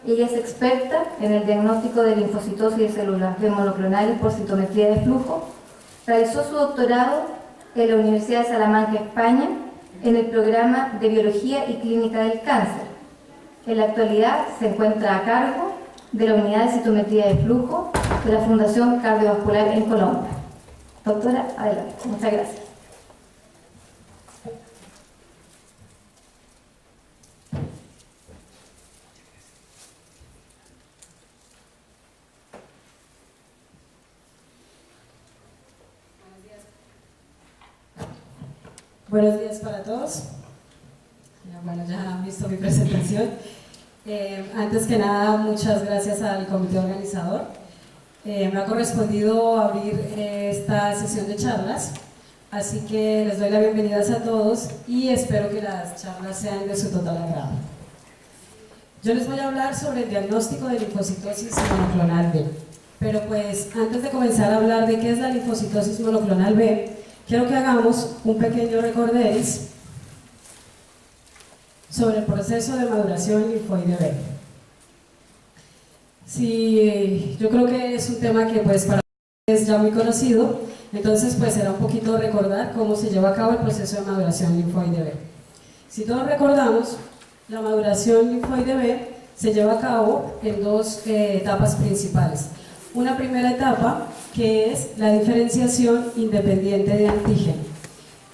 Ella es experta en el diagnóstico de linfocitosis de células B monoclonales por citometría de flujo. Realizó su doctorado en la Universidad de Salamanca, España, en el programa de Biología y Clínica del Cáncer. En la actualidad se encuentra a cargo de la Unidad de Citometría de Flujo de la Fundación Cardiovascular en Colombia. Doctora, adelante. Muchas gracias. Buenos días para todos. Bueno, ya han visto mi presentación. Antes que nada, muchas gracias al comité organizador. Me ha correspondido abrir esta sesión de charlas, así que les doy la bienvenida a todos y espero que las charlas sean de su total agrado. Yo les voy a hablar sobre el diagnóstico de linfocitosis monoclonal B, pero pues antes de comenzar a hablar de qué es la linfocitosis monoclonal B, quiero que hagamos un pequeño recorderis sobre el proceso de maduración linfoide B. Sí, yo creo que es un tema que pues para ustedes es ya muy conocido, entonces pues será un poquito recordar cómo se lleva a cabo el proceso de maduración linfoide B. Si todos recordamos, la maduración linfoide B se lleva a cabo en dos etapas principales. Una primera etapa que es la diferenciación independiente de antígeno,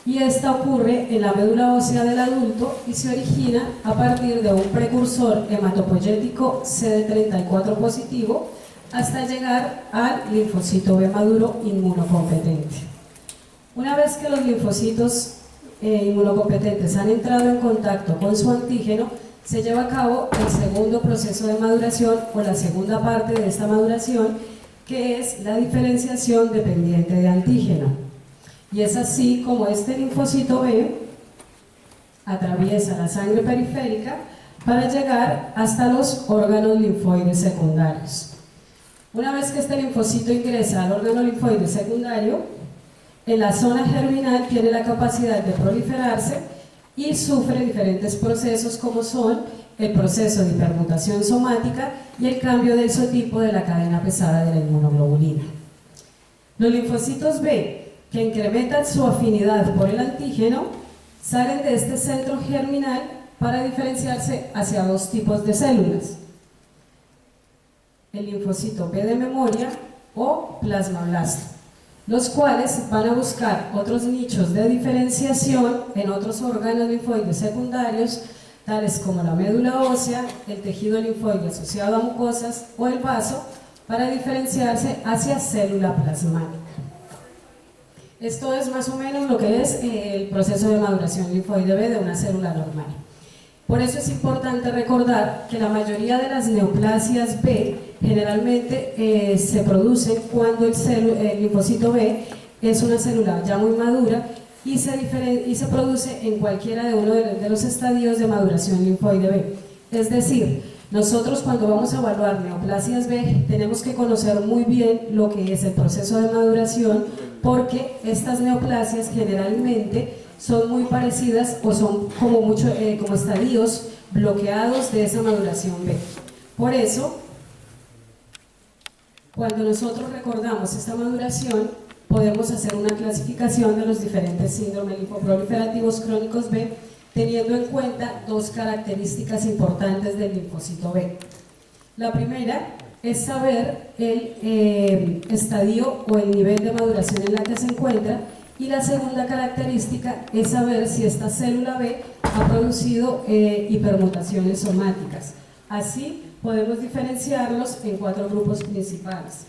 y esta ocurre en la médula ósea del adulto y se origina a partir de un precursor hematopoyético CD34 positivo hasta llegar al linfocito B maduro inmunocompetente. Una vez que los linfocitos inmunocompetentes han entrado en contacto con su antígeno, se lleva a cabo el segundo proceso de maduración o la segunda parte de esta maduración, que es la diferenciación dependiente de antígeno. Y es así como este linfocito B atraviesa la sangre periférica para llegar hasta los órganos linfoides secundarios. Una vez que este linfocito ingresa al órgano linfoide secundario, en la zona germinal tiene la capacidad de proliferarse y sufre diferentes procesos como son el proceso de hipermutación somática y el cambio de isotipo de la cadena pesada de la inmunoglobulina. Los linfocitos B que incrementan su afinidad por el antígeno salen de este centro germinal para diferenciarse hacia dos tipos de células: el linfocito B de memoria o plasmablasto, los cuales van a buscar otros nichos de diferenciación en otros órganos linfoides secundarios, tales como la médula ósea, el tejido linfoide asociado a mucosas o el vaso, para diferenciarse hacia célula plasmática. Esto es más o menos lo que es el proceso de maduración linfoide B de una célula normal. Por eso es importante recordar que la mayoría de las neoplasias B generalmente se producen cuando el linfocito B es una célula ya muy madura y se produce en cualquiera de uno de los estadios de maduración linfoide B. Es decir, nosotros cuando vamos a evaluar neoplasias B tenemos que conocer muy bien lo que es el proceso de maduración, porque estas neoplasias generalmente son muy parecidas o son como estadios bloqueados de esa maduración B. Por eso, cuando nosotros recordamos esta maduración, podemos hacer una clasificación de los diferentes síndromes linfoproliferativos crónicos B, teniendo en cuenta dos características importantes del linfocito B. La primera es saber el estadio o el nivel de maduración en la que se encuentra, y la segunda característica es saber si esta célula B ha producido hipermutaciones somáticas. Así podemos diferenciarlos en cuatro grupos principales.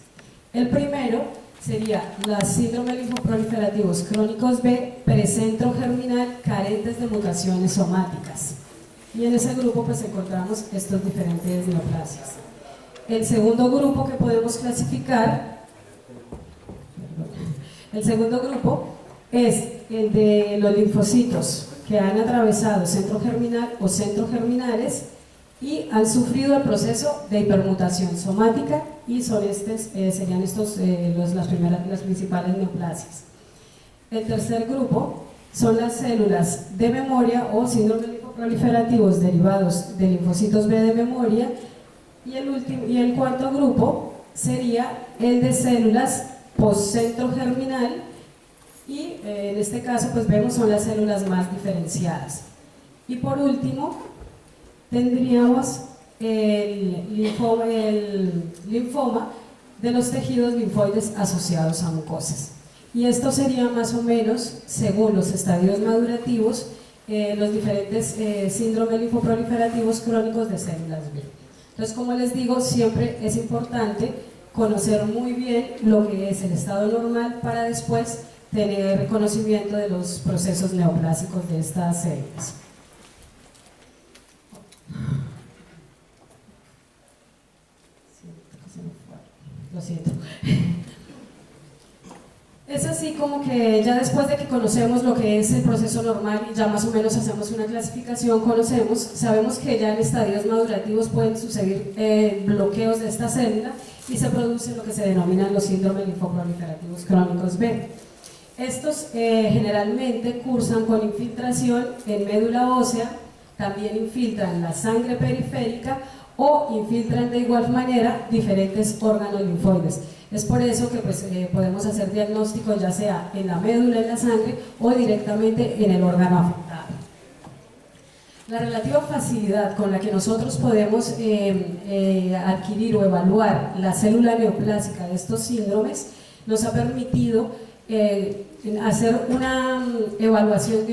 El primero sería los síndromes linfoproliferativos crónicos B precentro germinal carentes de mutaciones somáticas, y en ese grupo pues encontramos estos diferentes neoplasias. El segundo grupo que podemos clasificar, el segundo grupo es el de los linfocitos que han atravesado centro germinal o centrogerminales y han sufrido el proceso de hipermutación somática, y son serían estos las principales neoplasias. El tercer grupo son las células de memoria o síndromes linfoproliferativos derivados de linfocitos B de memoria, Y el cuarto grupo sería el de células postcentro germinal, y en este caso pues vemos son las células más diferenciadas. Y por último tendríamos el linfoma de los tejidos linfoides asociados a mucosas. Y esto sería más o menos, según los estadios madurativos, los diferentes síndromes linfoproliferativos crónicos de células B. Entonces, como les digo, siempre es importante conocer muy bien lo que es el estado normal para después tener conocimiento de los procesos neoplásicos de estas células. Lo siento. Es así como que ya después de que conocemos lo que es el proceso normal y ya más o menos hacemos una clasificación, sabemos que ya en estadios madurativos pueden suceder bloqueos de esta célula y se producen lo que se denominan los síndromes linfoproliferativos crónicos B. Estos generalmente cursan con infiltración en médula ósea, también infiltran la sangre periférica o infiltran de igual manera diferentes órganos linfoides. Es por eso que pues, podemos hacer diagnósticos ya sea en la médula, en la sangre o directamente en el órgano afectado. La relativa facilidad con la que nosotros podemos adquirir o evaluar la célula neoplásica de estos síndromes nos ha permitido hacer una evaluación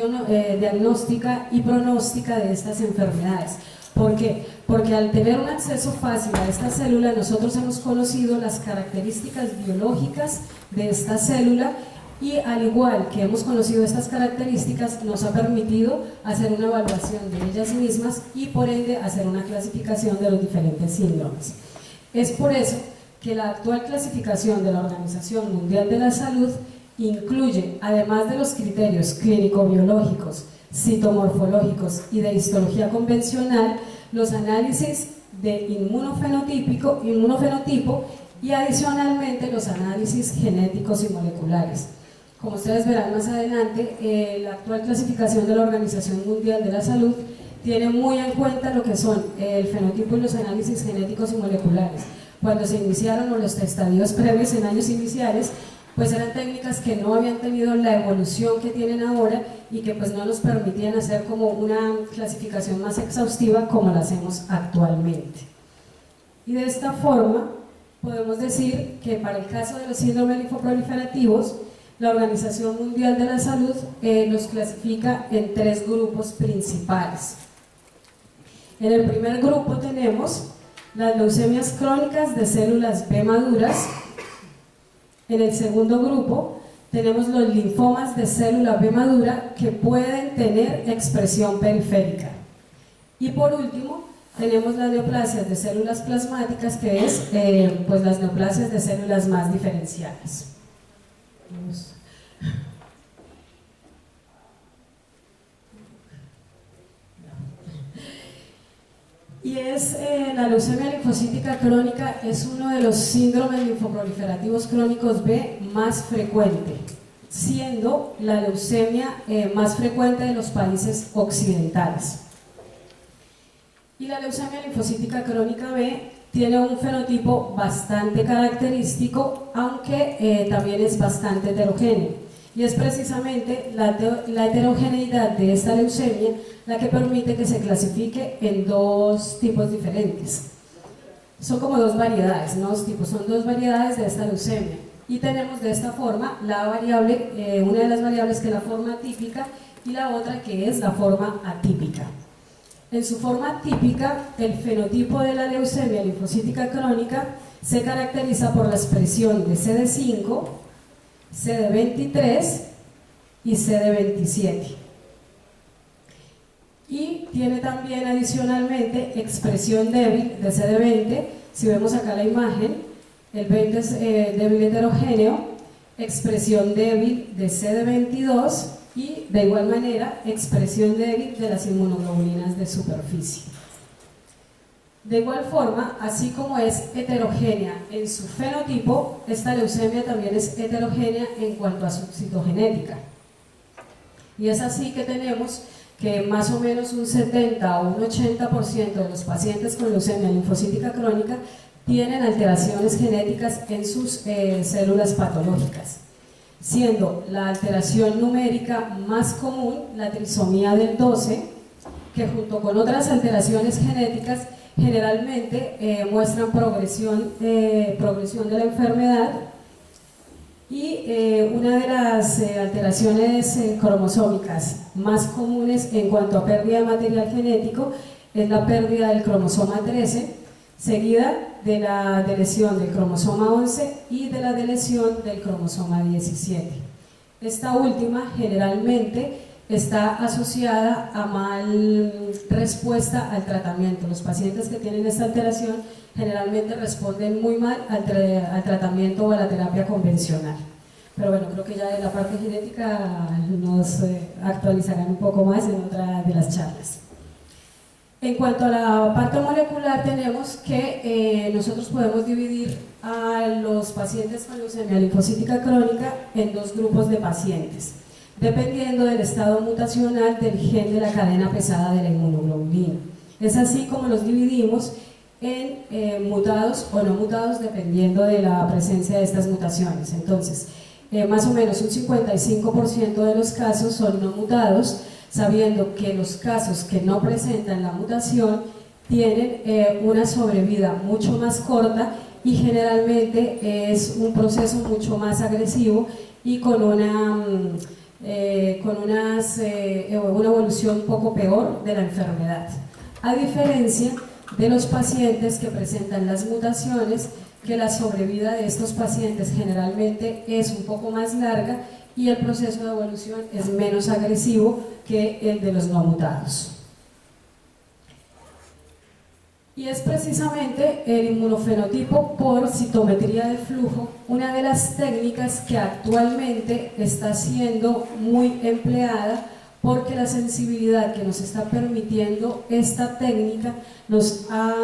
diagnóstica y pronóstica de estas enfermedades. ¿Por qué? Porque al tener un acceso fácil a esta célula, nosotros hemos conocido las características biológicas de esta célula y al igual que hemos conocido estas características, nos ha permitido hacer una evaluación de ellas mismas y por ende hacer una clasificación de los diferentes síndromes. Es por eso que la actual clasificación de la Organización Mundial de la Salud incluye, además de los criterios clínico-biológicos, citomorfológicos y de histología convencional, los análisis de inmunofenotipo y adicionalmente los análisis genéticos y moleculares. Como ustedes verán más adelante, la actual clasificación de la Organización Mundial de la Salud tiene muy en cuenta lo que son el fenotipo y los análisis genéticos y moleculares. Cuando se iniciaron los estadios previos en años iniciales, pues eran técnicas que no habían tenido la evolución que tienen ahora y que pues no nos permitían hacer como una clasificación más exhaustiva como la hacemos actualmente. Y de esta forma podemos decir que para el caso de los síndromes linfoproliferativos, la Organización Mundial de la Salud los clasifica en 3 grupos principales. En el primer grupo tenemos las leucemias crónicas de células B maduras. En el segundo grupo tenemos los linfomas de célula B madura que pueden tener expresión periférica. Y por último tenemos las neoplasias de células plasmáticas, que es pues las neoplasias de células más diferenciadas. Y la leucemia linfocítica crónica es uno de los síndromes linfoproliferativos crónicos B más frecuente, siendo la leucemia más frecuente de los países occidentales. Y la leucemia linfocítica crónica B tiene un fenotipo bastante característico, aunque también es bastante heterogéneo. Y es precisamente la heterogeneidad de esta leucemia la que permite que se clasifique en 2 tipos diferentes. Son como 2 variedades, no 2 tipos, son 2 variedades de esta leucemia. Y tenemos de esta forma la variable, una de las variables que es la forma típica y la otra que es la forma atípica. En su forma típica, el fenotipo de la leucemia linfocítica crónica se caracteriza por la expresión de CD5, CD23 y CD27. Y tiene también adicionalmente expresión débil de CD20. Si vemos acá la imagen, el 20 es débil heterogéneo, expresión débil de CD22 y de igual manera expresión débil de las inmunoglobulinas de superficie. De igual forma, así como es heterogénea en su fenotipo, esta leucemia también es heterogénea en cuanto a su citogenética. Y es así que tenemos que más o menos un 70 o un 80% de los pacientes con leucemia linfocítica crónica tienen alteraciones genéticas en sus células patológicas, siendo la alteración numérica más común la trisomía del 12, que junto con otras alteraciones genéticas generalmente muestran progresión de la enfermedad. Y una de las alteraciones cromosómicas más comunes en cuanto a pérdida de material genético es la pérdida del cromosoma 13, seguida de la deleción del cromosoma 11 y de la deleción del cromosoma 17. Esta última generalmente está asociada a mal respuesta al tratamiento. Los pacientes que tienen esta alteración generalmente responden muy mal al tratamiento o a la terapia convencional. Pero bueno, creo que ya de la parte genética nos actualizarán un poco más en otra de las charlas. En cuanto a la parte molecular, tenemos que nosotros podemos dividir a los pacientes con leucemia linfocítica crónica en dos grupos de pacientes, dependiendo del estado mutacional del gen de la cadena pesada de la inmunoglobulina. Es así como los dividimos en mutados o no mutados, dependiendo de la presencia de estas mutaciones. Entonces, más o menos un 55% de los casos son no mutados, sabiendo que los casos que no presentan la mutación tienen una sobrevida mucho más corta y generalmente es un proceso mucho más agresivo y con una evolución un poco peor de la enfermedad, a diferencia de los pacientes que presentan las mutaciones, que la sobrevida de estos pacientes generalmente es un poco más larga y el proceso de evolución es menos agresivo que el de los no mutados. Y es precisamente el inmunofenotipo por citometría de flujo una de las técnicas que actualmente está siendo muy empleada, porque la sensibilidad que nos está permitiendo esta técnica nos ha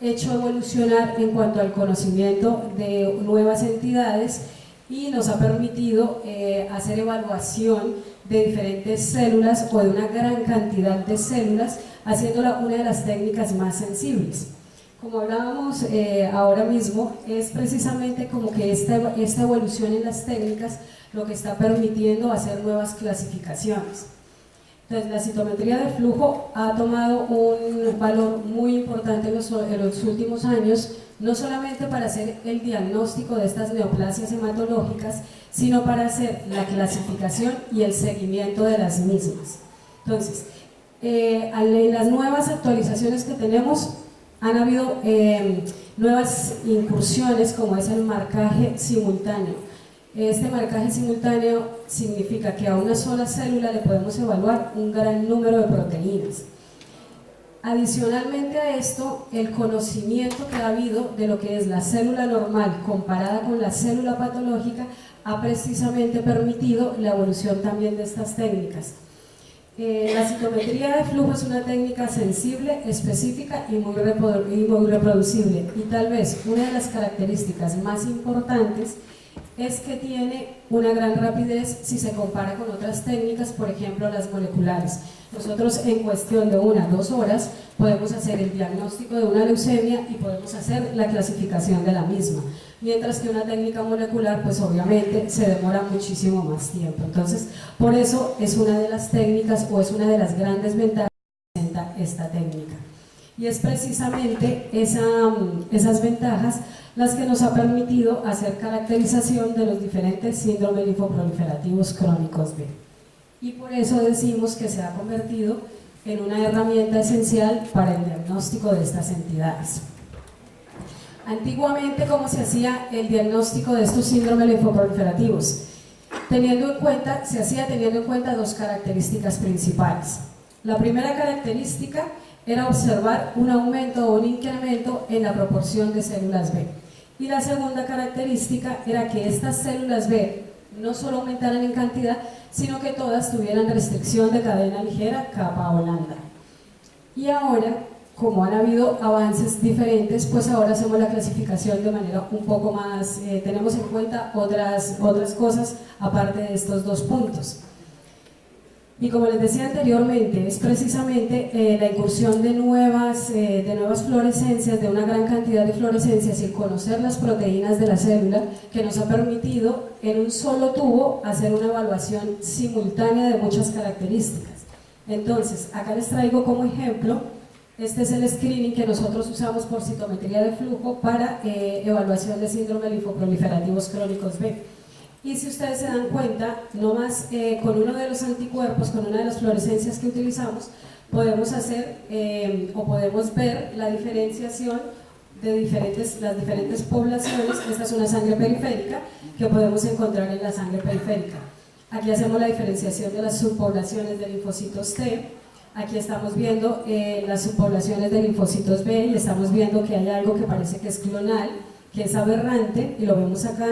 hecho evolucionar en cuanto al conocimiento de nuevas entidades y nos ha permitido hacer evaluación de diferentes células o de una gran cantidad de células, haciéndola una de las técnicas más sensibles. Como hablábamos ahora mismo, es precisamente como que esta evolución en las técnicas lo que está permitiendo hacer nuevas clasificaciones. Entonces, la citometría de flujo ha tomado un valor muy importante en los últimos años, no solamente para hacer el diagnóstico de estas neoplasias hematológicas, sino para hacer la clasificación y el seguimiento de las mismas. Entonces, en las nuevas actualizaciones que tenemos, han habido nuevas incursiones, como es el marcaje simultáneo. Este marcaje simultáneo significa que a una sola célula le podemos evaluar un gran número de proteínas. Adicionalmente a esto, el conocimiento que ha habido de lo que es la célula normal comparada con la célula patológica ha precisamente permitido la evolución también de estas técnicas. La citometría de flujo es una técnica sensible, específica y muy reproducible, y tal vez una de las características más importantes es que tiene una gran rapidez si se compara con otras técnicas, por ejemplo las moleculares. Nosotros en cuestión de 1 a 2 horas podemos hacer el diagnóstico de una leucemia y podemos hacer la clasificación de la misma, mientras que una técnica molecular pues obviamente se demora muchísimo más tiempo. Entonces, por eso es una de las técnicas o es una de las grandes ventajas que presenta esta técnica. Y es precisamente esas ventajas las que nos ha permitido hacer caracterización de los diferentes síndromes linfoproliferativos crónicos B. Y por eso decimos que se ha convertido en una herramienta esencial para el diagnóstico de estas entidades. Antiguamente, ¿cómo se hacía el diagnóstico de estos síndromes linfoproliferativos? Se hacía teniendo en cuenta dos características principales. La primera característica era observar un aumento o un incremento en la proporción de células B. Y la segunda característica era que estas células B no solo aumentaran en cantidad, sino que todas tuvieran restricción de cadena ligera capa o lambda. Y ahora, como han habido avances diferentes, pues ahora hacemos la clasificación de manera un poco más, tenemos en cuenta otras cosas aparte de estos dos puntos. Y como les decía anteriormente, es precisamente la incursión de nuevas fluorescencias, de una gran cantidad de fluorescencias y conocer las proteínas de la célula que nos ha permitido en un solo tubo hacer una evaluación simultánea de muchas características. Entonces, acá les traigo como ejemplo, este es el screening que nosotros usamos por citometría de flujo para evaluación de síndrome linfoproliferativos crónicos B. Y si ustedes se dan cuenta, nomás con uno de los anticuerpos, con una de las fluorescencias que utilizamos, podemos hacer o podemos ver la diferenciación de las diferentes poblaciones. Esta es una sangre periférica que podemos encontrar en la sangre periférica. Aquí hacemos la diferenciación de las subpoblaciones de linfocitos T. Aquí estamos viendo las subpoblaciones de linfocitos B y estamos viendo que hay algo que parece que es clonal, que es aberrante, y lo vemos acá.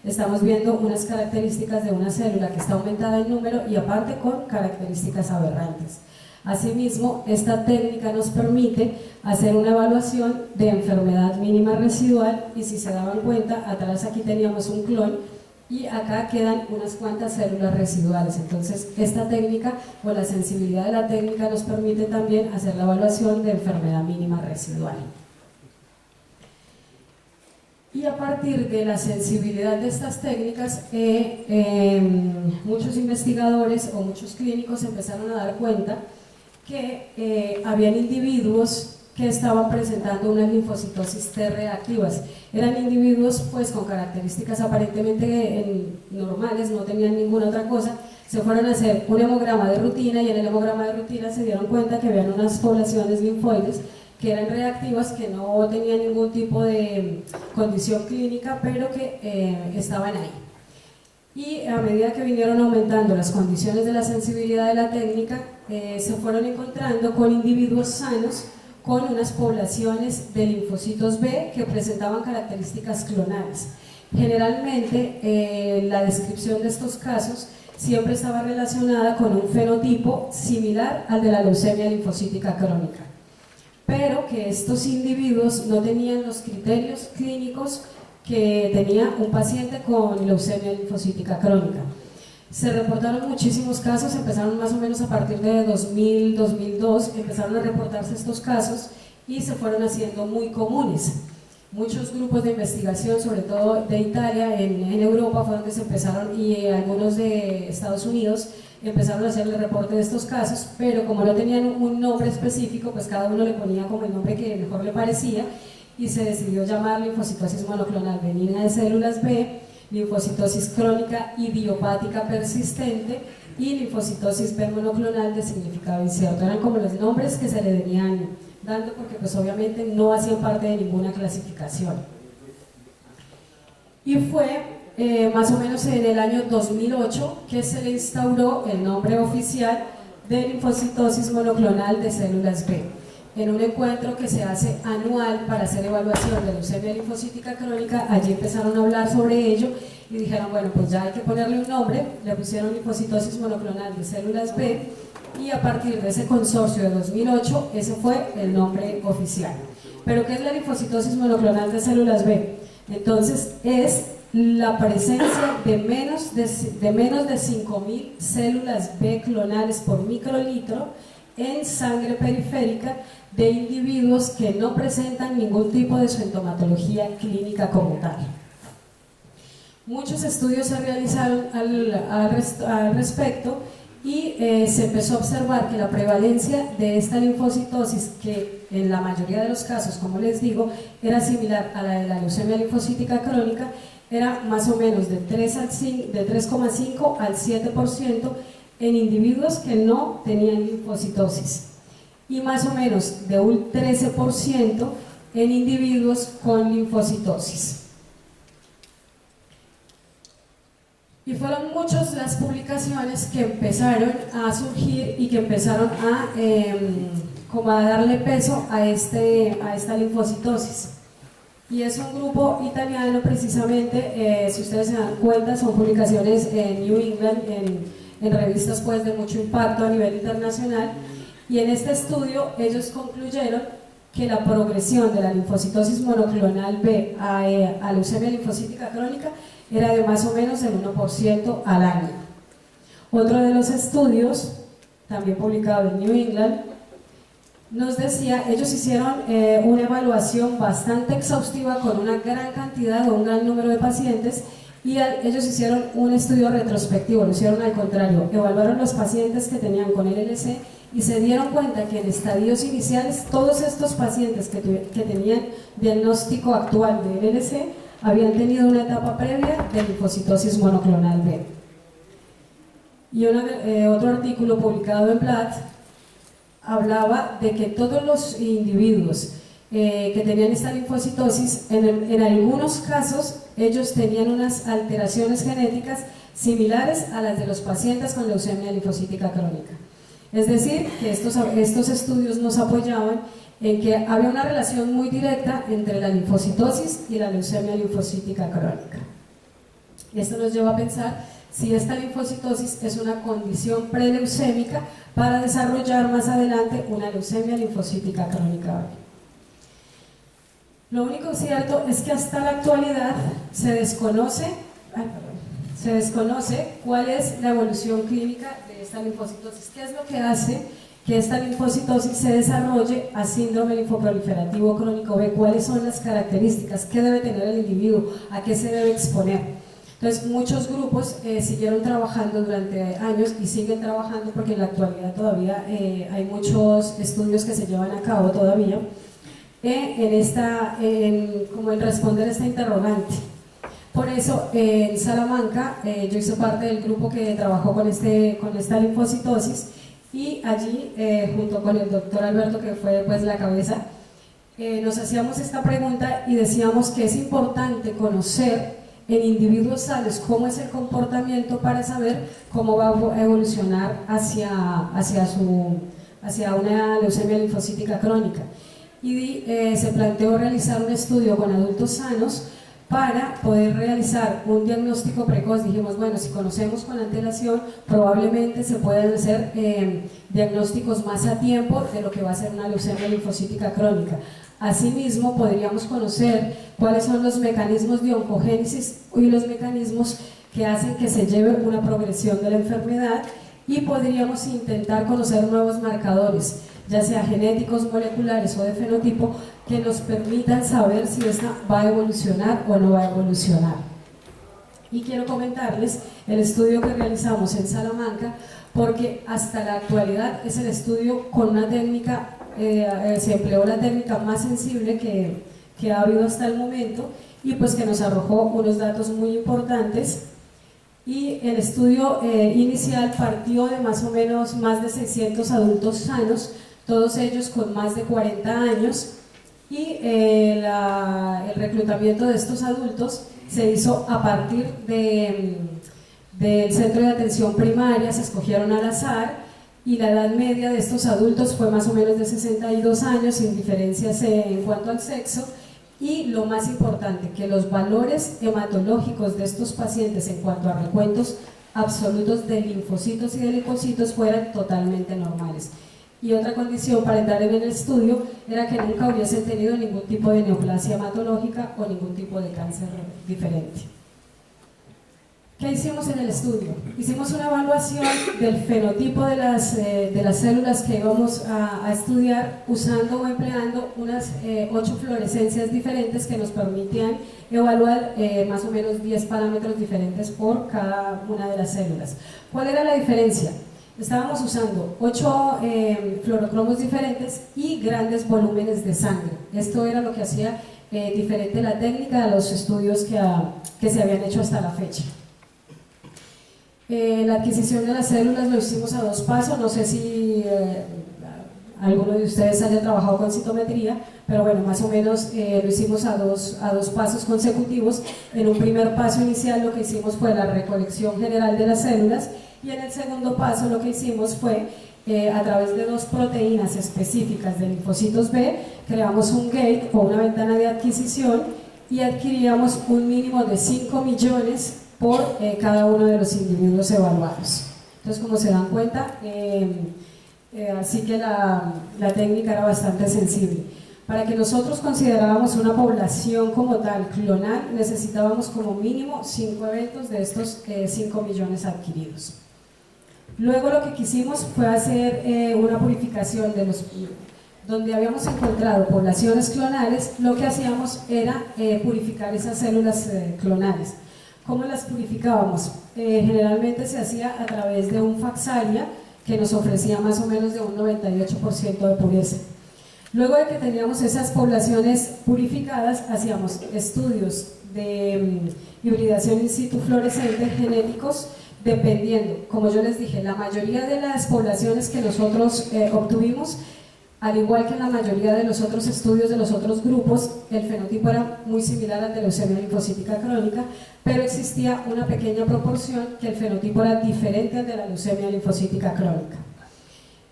Estamos viendo unas características de una célula que está aumentada en número y aparte con características aberrantes. Asimismo, esta técnica nos permite hacer una evaluación de enfermedad mínima residual, y si se daban cuenta, atrás aquí teníamos un clon y acá quedan unas cuantas células residuales. Entonces, esta técnica o la sensibilidad de la técnica nos permite también hacer la evaluación de enfermedad mínima residual. Y a partir de la sensibilidad de estas técnicas, muchos investigadores o muchos clínicos empezaron a dar cuenta que habían individuos que estaban presentando unas linfocitosis T reactivas. Eran individuos pues con características aparentemente normales, no tenían ninguna otra cosa. Se fueron a hacer un hemograma de rutina y en el hemograma de rutina se dieron cuenta que habían unas poblaciones linfoides que eran reactivas, que no tenían ningún tipo de condición clínica, pero que estaban ahí. Y a medida que vinieron aumentando las condiciones de la sensibilidad de la técnica, se fueron encontrando con individuos sanos con unas poblaciones de linfocitos B que presentaban características clonales. Generalmente la descripción de estos casos siempre estaba relacionada con un fenotipo similar al de la leucemia linfocítica crónica, pero que estos individuos no tenían los criterios clínicos que tenía un paciente con leucemia linfocítica crónica. Se reportaron muchísimos casos, empezaron más o menos a partir de 2000, 2002, empezaron a reportarse estos casos y se fueron haciendo muy comunes. Muchos grupos de investigación, sobre todo de Italia, en Europa fue donde se empezaron, y algunos de Estados Unidos, empezaron a hacer el reporte de estos casos, pero como no tenían un nombre específico, pues cada uno le ponía como el nombre que mejor le parecía, y se decidió llamar linfocitosis monoclonal benigna de células B, linfocitosis crónica idiopática persistente y linfocitosis B monoclonal de significado incierto. Eran como los nombres que se le venían dando, porque pues obviamente no hacían parte de ninguna clasificación. Y fue más o menos en el año 2008 que se le instauró el nombre oficial de linfocitosis monoclonal de células B, en un encuentro que se hace anual para hacer evaluación de leucemia linfocítica crónica. Allí empezaron a hablar sobre ello y dijeron, bueno, pues ya hay que ponerle un nombre. Le pusieron linfocitosis monoclonal de células B, y a partir de ese consorcio de 2008, ese fue el nombre oficial. ¿Pero qué es la linfocitosis monoclonal de células B? Entonces, es la presencia de menos de 5.000 células B clonales por microlitro en sangre periférica de individuos que no presentan ningún tipo de sintomatología clínica como tal. Muchos estudios se realizaron al respecto, y se empezó a observar que la prevalencia de esta linfocitosis, que en la mayoría de los casos, como les digo, era similar a la de la leucemia linfocítica crónica, era más o menos de 3,5 al 7% en individuos que no tenían linfocitosis, y más o menos de un 13% en individuos con linfocitosis. Y fueron muchas las publicaciones que empezaron a surgir y que empezaron como a darle peso a esta linfocitosis. Y es un grupo italiano precisamente, si ustedes se dan cuenta, son publicaciones en New England, en revistas pues de mucho impacto a nivel internacional, y en este estudio ellos concluyeron que la progresión de la linfocitosis monoclonal B a leucemia linfocítica crónica era de más o menos el 1% al año. Otro de los estudios también publicado en New England, nos decía, ellos hicieron una evaluación bastante exhaustiva con una gran cantidad o un gran número de pacientes, y ellos hicieron un estudio retrospectivo, lo hicieron al contrario, evaluaron los pacientes que tenían con LLC y se dieron cuenta que en estadios iniciales todos estos pacientes que tenían diagnóstico actual de LLC habían tenido una etapa previa de linfocitosis monoclonal B. Y otro artículo publicado en Blood hablaba de que todos los individuos que tenían esta linfocitosis, en algunos casos ellos tenían unas alteraciones genéticas similares a las de los pacientes con leucemia linfocítica crónica. Es decir, que estos estudios nos apoyaban en que había una relación muy directa entre la linfocitosis y la leucemia linfocítica crónica. Esto nos lleva a pensar si esta linfocitosis es una condición preleucémica para desarrollar más adelante una leucemia linfocítica crónica. Lo único cierto es que hasta la actualidad se desconoce cuál es la evolución clínica de esta linfocitosis. ¿Qué es lo que hace que esta linfocitosis se desarrolle a síndrome linfoproliferativo crónico B? ¿Cuáles son las características? ¿Qué debe tener el individuo? ¿A qué se debe exponer? Entonces, muchos grupos siguieron trabajando durante años y siguen trabajando, porque en la actualidad todavía hay muchos estudios que se llevan a cabo todavía como en responder a esta interrogante. Por eso, en Salamanca, yo hice parte del grupo que trabajó con esta linfocitosis, y allí, junto con el doctor Alberto, que fue pues la cabeza, nos hacíamos esta pregunta y decíamos que es importante conocer en individuos sanos cómo es el comportamiento para saber cómo va a evolucionar hacia una leucemia linfocítica crónica. Y se planteó realizar un estudio con adultos sanos para poder realizar un diagnóstico precoz. Dijimos, bueno, si conocemos con antelación, probablemente se pueden hacer diagnósticos más a tiempo de lo que va a ser una leucemia linfocítica crónica. Asimismo, podríamos conocer cuáles son los mecanismos de oncogénesis y los mecanismos que hacen que se lleve una progresión de la enfermedad, y podríamos intentar conocer nuevos marcadores, ya sea genéticos, moleculares o de fenotipo, que nos permitan saber si esta va a evolucionar o no va a evolucionar. Y quiero comentarles el estudio que realizamos en Salamanca, porque hasta la actualidad es el estudio con una técnica, se empleó la técnica más sensible que ha habido hasta el momento, y pues que nos arrojó unos datos muy importantes. Y el estudio inicial partió de más o menos más de 600 adultos sanos, todos ellos con más de 40 años, y el reclutamiento de estos adultos se hizo a partir del centro de atención primaria. Se escogieron al azar, y la edad media de estos adultos fue más o menos de 62 años, sin diferencias en cuanto al sexo. Y lo más importante, que los valores hematológicos de estos pacientes en cuanto a recuentos absolutos de linfocitos y de leucocitos fueran totalmente normales. Y otra condición para entrar en el estudio era que nunca hubiesen tenido ningún tipo de neoplasia hematológica o ningún tipo de cáncer diferente. ¿Qué hicimos en el estudio? Hicimos una evaluación del fenotipo de las células que íbamos a estudiar, usando o empleando unas 8 fluorescencias diferentes que nos permitían evaluar más o menos 10 parámetros diferentes por cada una de las células. ¿Cuál era la diferencia? Estábamos usando 8 fluorocromos diferentes y grandes volúmenes de sangre. Esto era lo que hacía diferente la técnica de los estudios que se habían hecho hasta la fecha. La adquisición de las células lo hicimos a 2 pasos. No sé si alguno de ustedes haya trabajado con citometría, pero bueno, más o menos lo hicimos a dos pasos consecutivos. En un primer paso inicial lo que hicimos fue la recolección general de las células, y en el segundo paso lo que hicimos fue, a través de 2 proteínas específicas de linfocitos B, creamos un gate o una ventana de adquisición, y adquiríamos un mínimo de 5 millones por cada uno de los individuos evaluados. Entonces, como se dan cuenta, así que la técnica era bastante sensible. Para que nosotros consideráramos una población como tal clonal, necesitábamos como mínimo 5 eventos de estos 5 millones adquiridos. Luego lo que quisimos fue hacer una purificación de los... Donde habíamos encontrado poblaciones clonales, lo que hacíamos era purificar esas células clonales. ¿Cómo las purificábamos? Generalmente se hacía a través de un Faxalia que nos ofrecía más o menos de un 98% de pureza. Luego de que teníamos esas poblaciones purificadas, hacíamos estudios de hibridación in situ fluorescente genéticos, dependiendo, como yo les dije, la mayoría de las poblaciones que nosotros obtuvimos, al igual que en la mayoría de los otros estudios de los otros grupos, el fenotipo era muy similar al de leucemia linfocítica crónica, pero existía una pequeña proporción que el fenotipo era diferente al de la leucemia linfocítica crónica.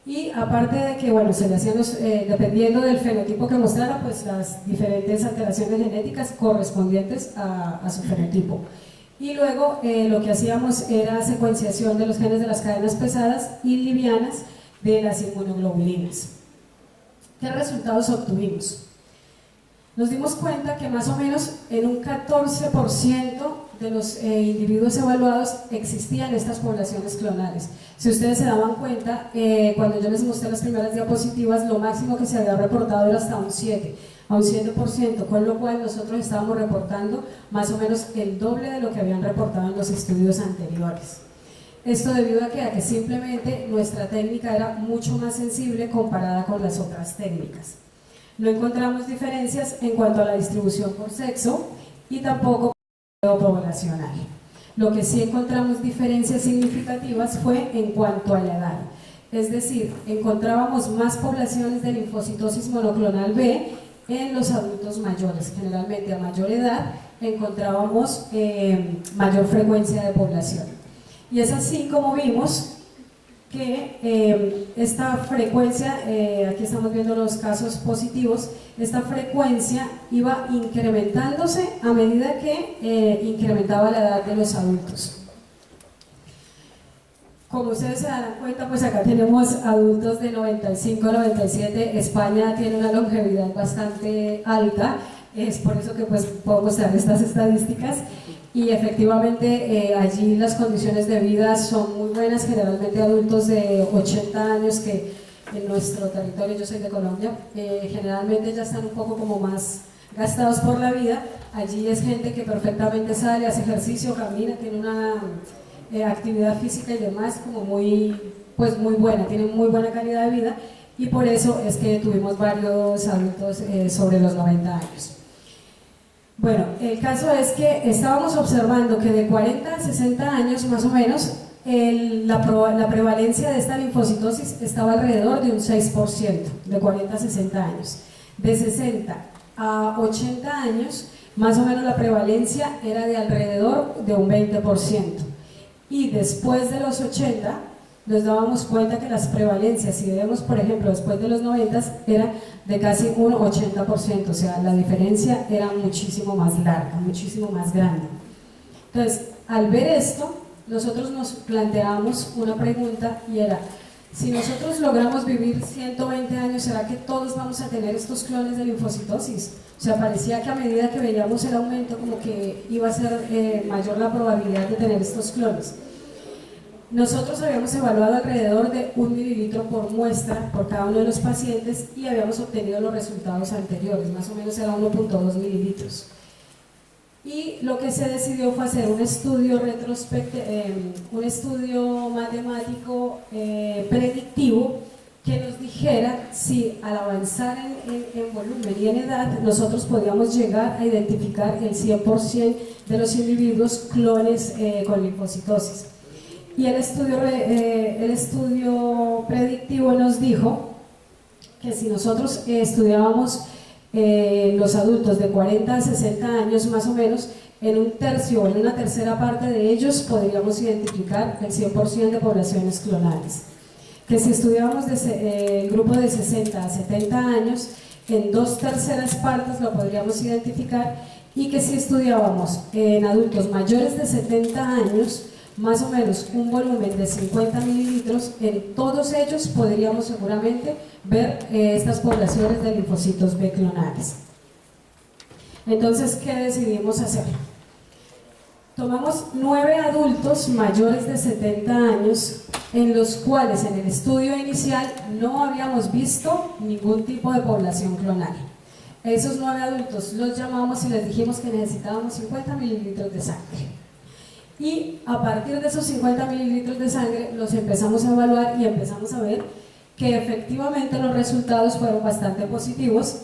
Y aparte de que, bueno, se le hacían dependiendo del fenotipo que mostrara, pues las diferentes alteraciones genéticas correspondientes a su fenotipo. Y luego lo que hacíamos era secuenciación de los genes de las cadenas pesadas y livianas de las inmunoglobulinas. ¿Qué resultados obtuvimos? Nos dimos cuenta que más o menos en un 14% de los individuos evaluados existían estas poblaciones clonales. Si ustedes se daban cuenta, cuando yo les mostré las primeras diapositivas, lo máximo que se había reportado era hasta un 7%, con lo cual nosotros estábamos reportando más o menos el doble de lo que habían reportado en los estudios anteriores. Esto debido a que simplemente nuestra técnica era mucho más sensible comparada con las otras técnicas. No encontramos diferencias en cuanto a la distribución por sexo y tampoco por poblacional. Lo que sí encontramos diferencias significativas fue en cuanto a la edad. Es decir, encontrábamos más poblaciones de linfocitosis monoclonal B en los adultos mayores. Generalmente a mayor edad encontrábamos mayor frecuencia de población. Y es así como vimos que esta frecuencia, aquí estamos viendo los casos positivos, esta frecuencia iba incrementándose a medida que incrementaba la edad de los adultos. Como ustedes se darán cuenta, pues acá tenemos adultos de 95 a 97, España tiene una longevidad bastante alta, es por eso que pues puedo mostrar estas estadísticas. Y efectivamente allí las condiciones de vida son muy buenas, generalmente adultos de 80 años que en nuestro territorio, yo soy de Colombia, generalmente ya están un poco como más gastados por la vida. Allí es gente que perfectamente sale, hace ejercicio, camina, tiene una actividad física y demás como muy buena, tienen muy buena calidad de vida, y por eso es que tuvimos varios adultos sobre los 90 años. Bueno, el caso es que estábamos observando que de 40 a 60 años más o menos la prevalencia de esta linfocitosis estaba alrededor de un 6%, de 40 a 60 años. De 60 a 80 años más o menos la prevalencia era de alrededor de un 20%. Y después de los 80 nos dábamos cuenta que las prevalencias, si vemos por ejemplo después de los 90, era de casi un 80%, o sea, la diferencia era muchísimo más larga, muchísimo más grande. Entonces, al ver esto, nosotros nos planteamos una pregunta y era, si nosotros logramos vivir 120 años, ¿será que todos vamos a tener estos clones de linfocitosis? O sea, parecía que a medida que veíamos el aumento, como que iba a ser mayor la probabilidad de tener estos clones. Nosotros habíamos evaluado alrededor de 1 mililitro por muestra por cada uno de los pacientes y habíamos obtenido los resultados anteriores, más o menos era 1.2 mililitros. Y lo que se decidió fue hacer un estudio un estudio matemático predictivo que nos dijera si al avanzar en volumen y en edad nosotros podíamos llegar a identificar el 100% de los individuos clones con linfocitosis. Y el estudio predictivo nos dijo que si nosotros estudiábamos los adultos de 40 a 60 años más o menos, en un tercio o en una tercera parte de ellos podríamos identificar el 100% de poblaciones clonales. Que si estudiábamos el grupo de 60 a 70 años, en 2/3 partes lo podríamos identificar, y que si estudiábamos en adultos mayores de 70 años, más o menos un volumen de 50 mililitros, en todos ellos podríamos seguramente ver estas poblaciones de linfocitos B clonales. Entonces, ¿qué decidimos hacer? Tomamos 9 adultos mayores de 70 años en los cuales en el estudio inicial no habíamos visto ningún tipo de población clonal. Esos 9 adultos los llamamos y les dijimos que necesitábamos 50 mililitros de sangre. Y a partir de esos 50 mililitros de sangre los empezamos a evaluar y empezamos a ver que efectivamente los resultados fueron bastante positivos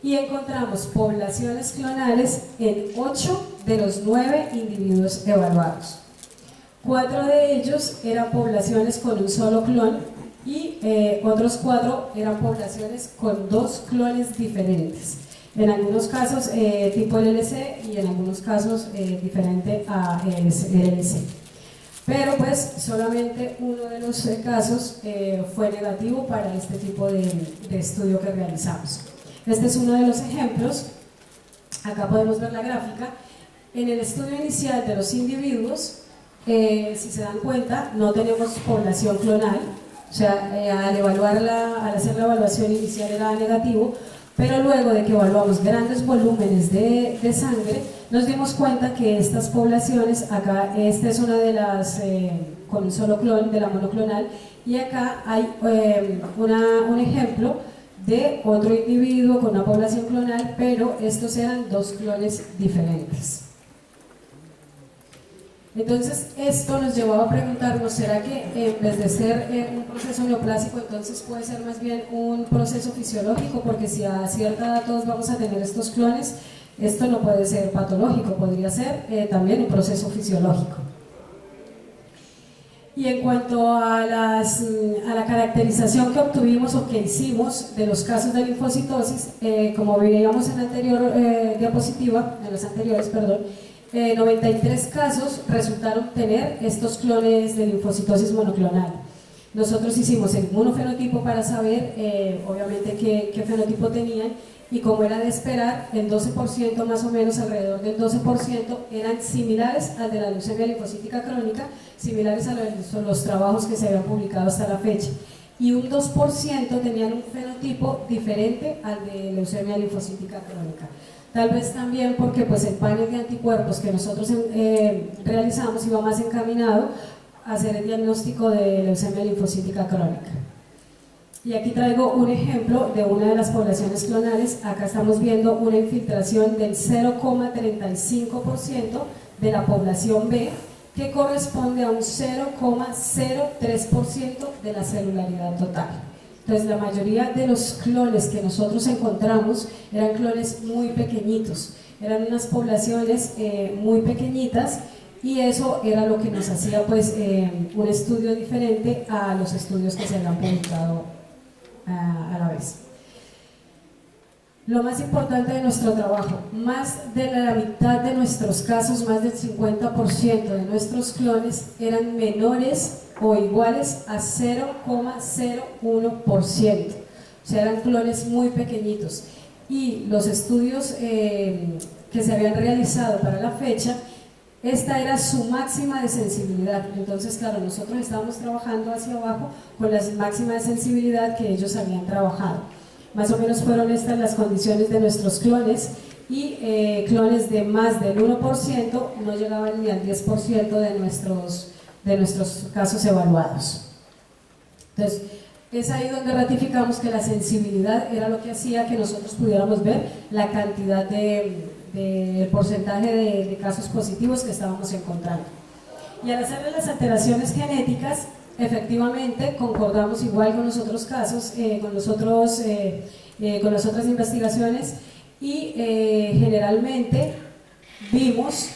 y encontramos poblaciones clonales en 8 de los 9 individuos evaluados. 4 de ellos eran poblaciones con un solo clon y otros 4 eran poblaciones con 2 clones diferentes. En algunos casos tipo LLC y en algunos casos diferente a LLC. Pero pues solamente uno de los casos fue negativo para este tipo de estudio que realizamos. Este es uno de los ejemplos. Acá podemos ver la gráfica. En el estudio inicial de los individuos, si se dan cuenta, no tenemos población clonal, o sea, al hacer la evaluación inicial era negativo, pero luego de que evaluamos grandes volúmenes de sangre, nos dimos cuenta que estas poblaciones, acá esta es una de las con un solo clon, de la monoclonal, y acá hay un ejemplo de otro individuo con una población clonal, pero estos eran 2 clones diferentes. Entonces esto nos llevaba a preguntarnos, ¿será que en vez de ser un proceso neoplásico, entonces puede ser más bien un proceso fisiológico? Porque si a cierta edad todos vamos a tener estos clones, esto no puede ser patológico, podría ser también un proceso fisiológico. Y en cuanto a la caracterización que obtuvimos o que hicimos de los casos de linfocitosis, como veíamos en la anterior diapositiva, en los anteriores, perdón, 93 casos resultaron tener estos clones de linfocitosis monoclonal. Nosotros hicimos el inmunofenotipo para saber obviamente qué fenotipo tenían, y como era de esperar, el 12% más o menos, alrededor del 12% eran similares al de la leucemia linfocítica crónica, similares a los trabajos que se habían publicado hasta la fecha, y un 2% tenían un fenotipo diferente al de leucemia linfocítica crónica. Tal vez también porque pues, el panel de anticuerpos que nosotros realizamos iba más encaminado a hacer el diagnóstico de leucemia linfocítica crónica. Y aquí traigo un ejemplo de una de las poblaciones clonales. Acá estamos viendo una infiltración del 0,35% de la población B, que corresponde a un 0,03% de la celularidad total. Entonces la mayoría de los clones que nosotros encontramos eran clones muy pequeñitos, eran unas poblaciones muy pequeñitas, y eso era lo que nos hacía pues un estudio diferente a los estudios que se habían publicado a la vez. Lo más importante de nuestro trabajo, más de la mitad de nuestros casos, más del 50% de nuestros clones eran menores o iguales a 0,01%, o sea, eran clones muy pequeñitos. Y los estudios que se habían realizado para la fecha, esta era su máxima de sensibilidad. Entonces, claro, nosotros estábamos trabajando hacia abajo con la máxima de sensibilidad que ellos habían trabajado. Más o menos fueron estas las condiciones de nuestros clones, y clones de más del 1% no llegaban ni al 10% de nuestros casos evaluados. Entonces, es ahí donde ratificamos que la sensibilidad era lo que hacía que nosotros pudiéramos ver la cantidad del porcentaje de casos positivos que estábamos encontrando. Y al hacerle las alteraciones genéticas, efectivamente concordamos igual con los otros casos, con las otras investigaciones, y generalmente vimos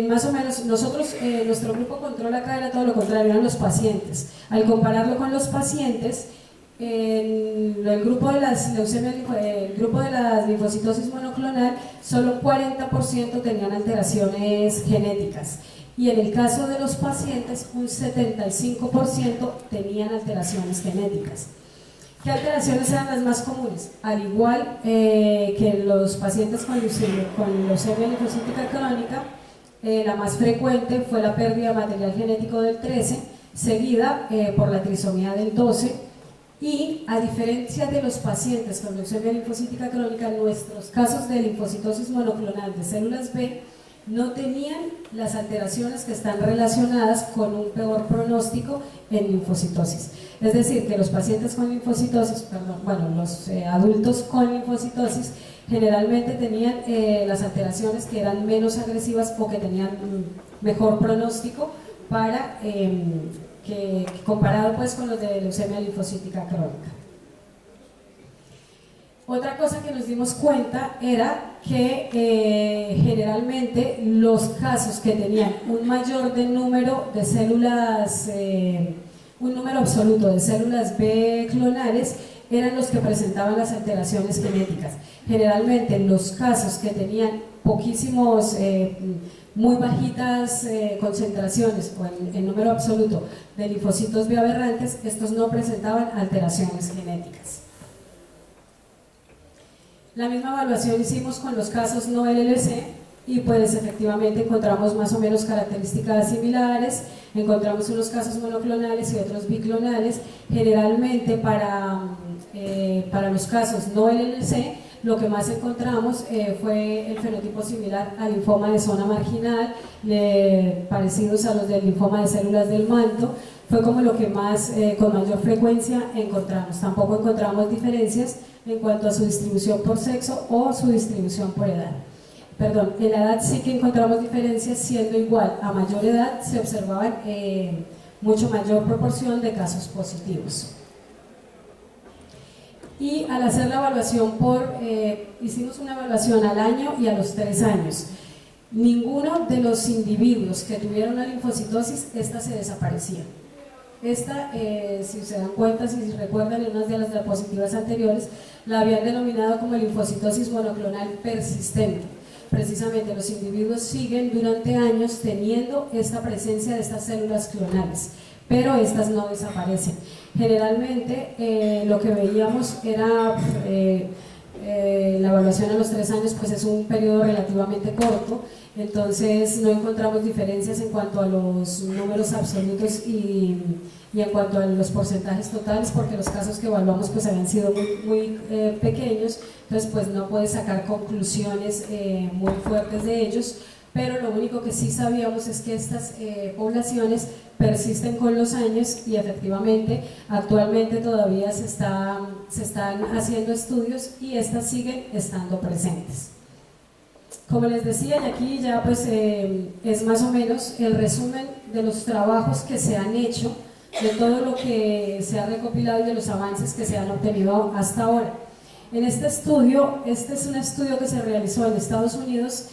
más o menos, nuestro grupo control acá era todo lo contrario, eran los pacientes. Al compararlo con los pacientes, el grupo de las linfocitosis monoclonal, solo un 40% tenían alteraciones genéticas, y en el caso de los pacientes un 75% tenían alteraciones genéticas. ¿Qué alteraciones eran las más comunes? Al igual que los pacientes con leucemia linfocítica crónica, la más frecuente fue la pérdida de material genético del 13, seguida por la trisomía del 12, y a diferencia de los pacientes con leucemia linfocítica crónica, nuestros casos de linfocitosis monoclonal de células B no tenían las alteraciones que están relacionadas con un peor pronóstico en linfocitosis. Es decir, que los pacientes con linfocitosis, los adultos con linfocitosis generalmente tenían las alteraciones que eran menos agresivas o que tenían mejor pronóstico para que comparado pues con los de leucemia linfocítica crónica. Otra cosa que nos dimos cuenta era que generalmente los casos que tenían un mayor número de células, un número absoluto de células B clonales, eran los que presentaban las alteraciones genéticas. Generalmente los casos que tenían poquísimos, muy bajitas concentraciones o en número absoluto de linfocitos B aberrantes, estos no presentaban alteraciones genéticas. La misma evaluación hicimos con los casos no LLC y pues efectivamente encontramos más o menos características similares, encontramos unos casos monoclonales y otros biclonales. Generalmente para los casos no LLC lo que más encontramos fue el fenotipo similar al linfoma de zona marginal, parecidos a los del linfoma de células del manto. Fue como lo que más, con mayor frecuencia encontramos. Tampoco encontramos diferencias en cuanto a su distribución por sexo o su distribución por edad. Perdón, en la edad sí que encontramos diferencias, siendo igual a mayor edad se observaban mucho mayor proporción de casos positivos. Y al hacer la evaluación hicimos una evaluación al año y a los 3 años. Ninguno de los individuos que tuvieron la linfocitosis, esta se desaparecía. Esta, si se dan cuenta, si recuerdan en unas de las diapositivas anteriores, la habían denominado como linfocitosis monoclonal persistente. Precisamente los individuos siguen durante años teniendo esta presencia de estas células clonales, pero estas no desaparecen. Generalmente lo que veíamos era la evaluación a los 3 años, pues es un periodo relativamente corto, entonces no encontramos diferencias en cuanto a los números absolutos y en cuanto a los porcentajes totales, porque los casos que evaluamos pues habían sido muy pequeños, entonces pues no puedes sacar conclusiones muy fuertes de ellos, pero lo único que sí sabíamos es que estas poblaciones persisten con los años y efectivamente actualmente todavía se están haciendo estudios y estas siguen estando presentes. Como les decía, y aquí ya pues es más o menos el resumen de los trabajos que se han hecho, de todo lo que se ha recopilado y de los avances que se han obtenido hasta ahora. En este estudio, este es un estudio que se realizó en Estados Unidos.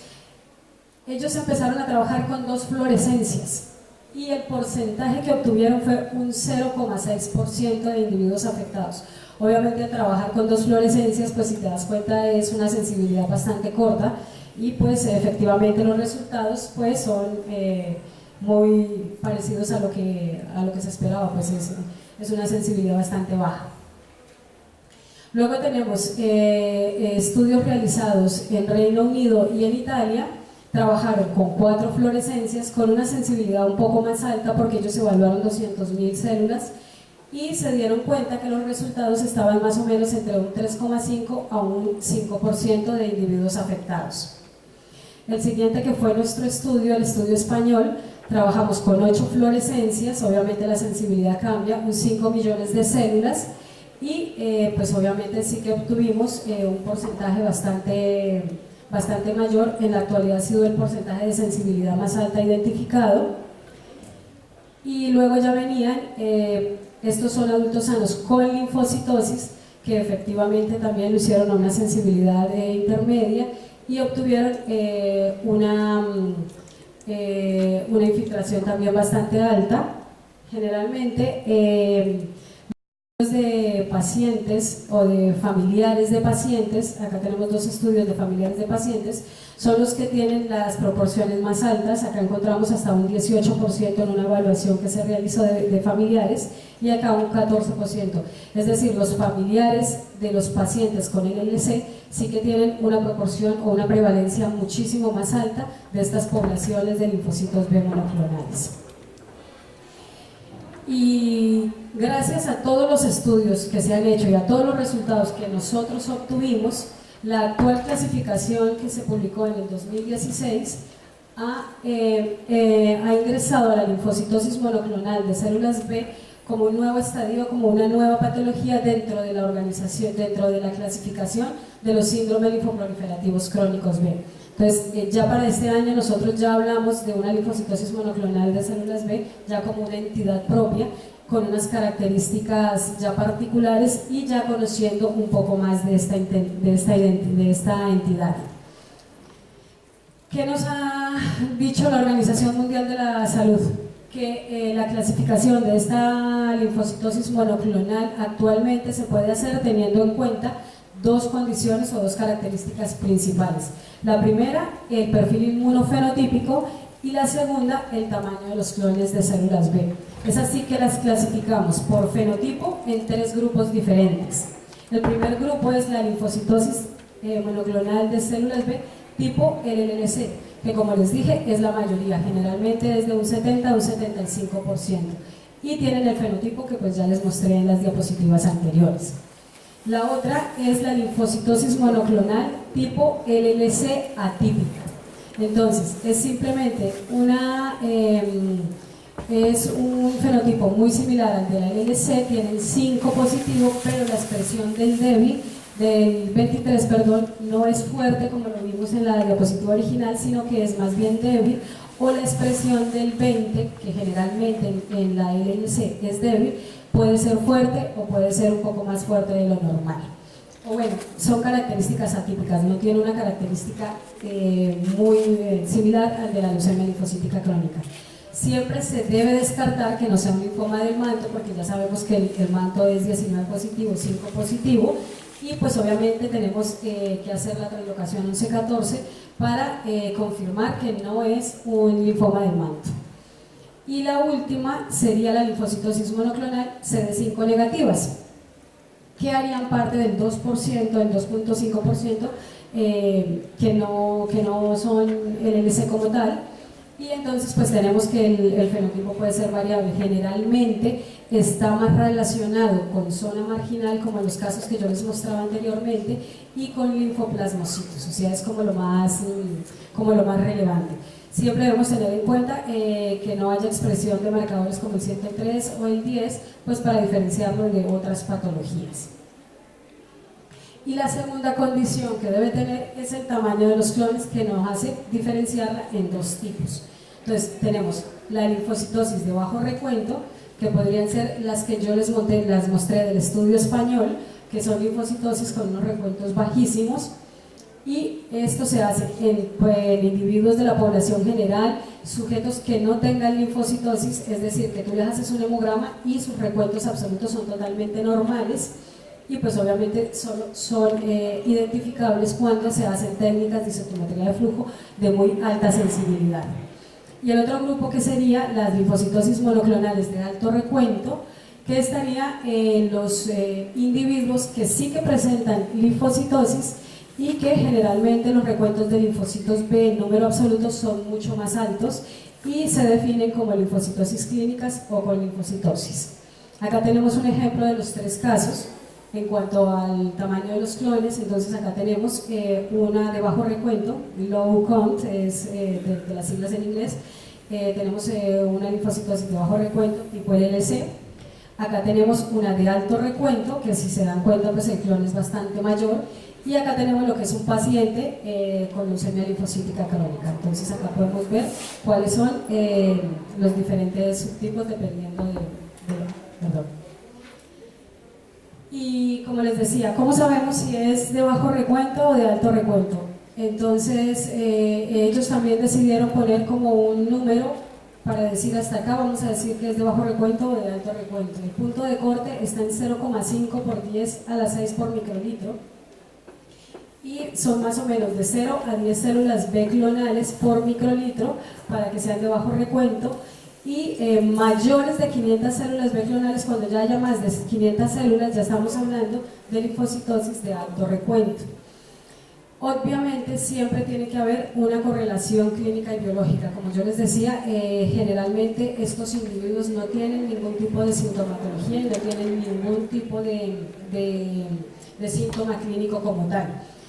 Ellos empezaron a trabajar con 2 fluorescencias y el porcentaje que obtuvieron fue un 0,6% de individuos afectados. Obviamente trabajar con 2 fluorescencias, pues si te das cuenta es una sensibilidad bastante corta y pues efectivamente los resultados pues son muy parecidos a lo que se esperaba, pues es una sensibilidad bastante baja. Luego tenemos estudios realizados en Reino Unido y en Italia. Trabajaron con 4 fluorescencias con una sensibilidad un poco más alta porque ellos evaluaron 200.000 células y se dieron cuenta que los resultados estaban más o menos entre un 3,5 a un 5% de individuos afectados. El siguiente, que fue nuestro estudio, el estudio español, trabajamos con 8 fluorescencias, obviamente la sensibilidad cambia, un 5 millones de células y pues obviamente sí que obtuvimos un porcentaje bastante mayor. En la actualidad ha sido el porcentaje de sensibilidad más alta identificado. Y luego ya venían, estos son adultos sanos con linfocitosis, que efectivamente también lo hicieron a una sensibilidad intermedia y obtuvieron una infiltración también bastante alta. Generalmente de pacientes o de familiares de pacientes, acá tenemos 2 estudios de familiares de pacientes, son los que tienen las proporciones más altas. Acá encontramos hasta un 18% en una evaluación que se realizó de familiares y acá un 14%, es decir, los familiares de los pacientes con LLC sí que tienen una proporción o una prevalencia muchísimo más alta de estas poblaciones de linfocitos B monoclonales. Y gracias a todos los estudios que se han hecho y a todos los resultados que nosotros obtuvimos, la actual clasificación que se publicó en el 2016 ha ingresado a la linfocitosis monoclonal de células B como un nuevo estadio, como una nueva patología dentro de la organización, dentro de la clasificación de los síndromes linfoproliferativos crónicos B. Entonces, ya para este año nosotros ya hablamos de una linfocitosis monoclonal de células B ya como una entidad propia, con unas características ya particulares y ya conociendo un poco más de esta entidad. ¿Qué nos ha dicho la Organización Mundial de la Salud? Que la clasificación de esta linfocitosis monoclonal actualmente se puede hacer teniendo en cuenta dos condiciones o dos características principales. La primera, el perfil inmunofenotípico, y la segunda, el tamaño de los clones de células B. Es así que las clasificamos por fenotipo en tres grupos diferentes. El primer grupo es la linfocitosis monoclonal de células B tipo LLC, que como les dije es la mayoría, generalmente es de un 70 a un 75%, y tienen el fenotipo que pues ya les mostré en las diapositivas anteriores. La otra es la linfocitosis monoclonal tipo LLC atípica. Entonces, es simplemente es un fenotipo muy similar al de la LLC, tienen 5 positivos, pero la expresión del 23, no es fuerte como lo vimos en la diapositiva original, sino que es más bien débil, o la expresión del 20, que generalmente en la LLC es débil, puede ser fuerte o puede ser un poco más fuerte de lo normal. O bueno, son características atípicas, no tiene una característica muy similar al de la leucemia linfocítica crónica. Siempre se debe descartar que no sea un linfoma del manto, porque ya sabemos que el manto es 19 positivo, 5 positivo, y pues obviamente tenemos que hacer la translocación 11-14 para confirmar que no es un linfoma del manto. Y la última sería la linfocitosis monoclonal CD5 negativas, que harían parte del 2%, del 2.5%, que no son LLC como tal. Y entonces pues tenemos que el fenotipo puede ser variable, generalmente está más relacionado con zona marginal, como en los casos que yo les mostraba anteriormente, y con linfoplasmocitos, o sea, es como lo más relevante. Siempre debemos tener en cuenta que no haya expresión de marcadores como el 103 o el 10, pues para diferenciarlo de otras patologías. Y la segunda condición que debe tener es el tamaño de los clones, que nos hace diferenciarla en dos tipos. Entonces tenemos la linfocitosis de bajo recuento, que podrían ser las que yo las mostré del estudio español, que son linfocitosis con unos recuentos bajísimos, y esto se hace en individuos de la población general, sujetos que no tengan linfocitosis, es decir, que tú les haces un hemograma y sus recuentos absolutos son totalmente normales, y pues obviamente son identificables cuando se hacen técnicas de isotometría de flujo de muy alta sensibilidad. Y el otro grupo, que sería las linfocitosis monoclonales de alto recuento, que estaría en los individuos que sí que presentan linfocitosis y que generalmente los recuentos de linfocitos B en número absoluto son mucho más altos y se definen como linfocitosis clínicas o con linfocitosis. Acá tenemos un ejemplo de los tres casos. En cuanto al tamaño de los clones, entonces acá tenemos una de bajo recuento, low count, es de las siglas en inglés. Tenemos una linfocitosis de bajo recuento tipo LLC. Acá tenemos una de alto recuento, que si se dan cuenta pues el clon es bastante mayor. Y acá tenemos lo que es un paciente con leucemia linfocítica crónica. Entonces acá podemos ver cuáles son los diferentes subtipos dependiendo perdón. Y como les decía, ¿cómo sabemos si es de bajo recuento o de alto recuento? Entonces ellos también decidieron poner como un número para decir hasta acá, vamos a decir que es de bajo recuento o de alto recuento. El punto de corte está en 0,5 por 10 a la 6 por microlitro, y son más o menos de 0 a 10 células B clonales por microlitro para que sean de bajo recuento, y mayores de 500 células B clonales, cuando ya haya más de 500 células ya estamos hablando de linfocitosis de alto recuento. Obviamente siempre tiene que haber una correlación clínica y biológica. Como yo les decía, generalmente estos individuos no tienen ningún tipo de sintomatología y no tienen ningún tipo de síntoma clínico como tal.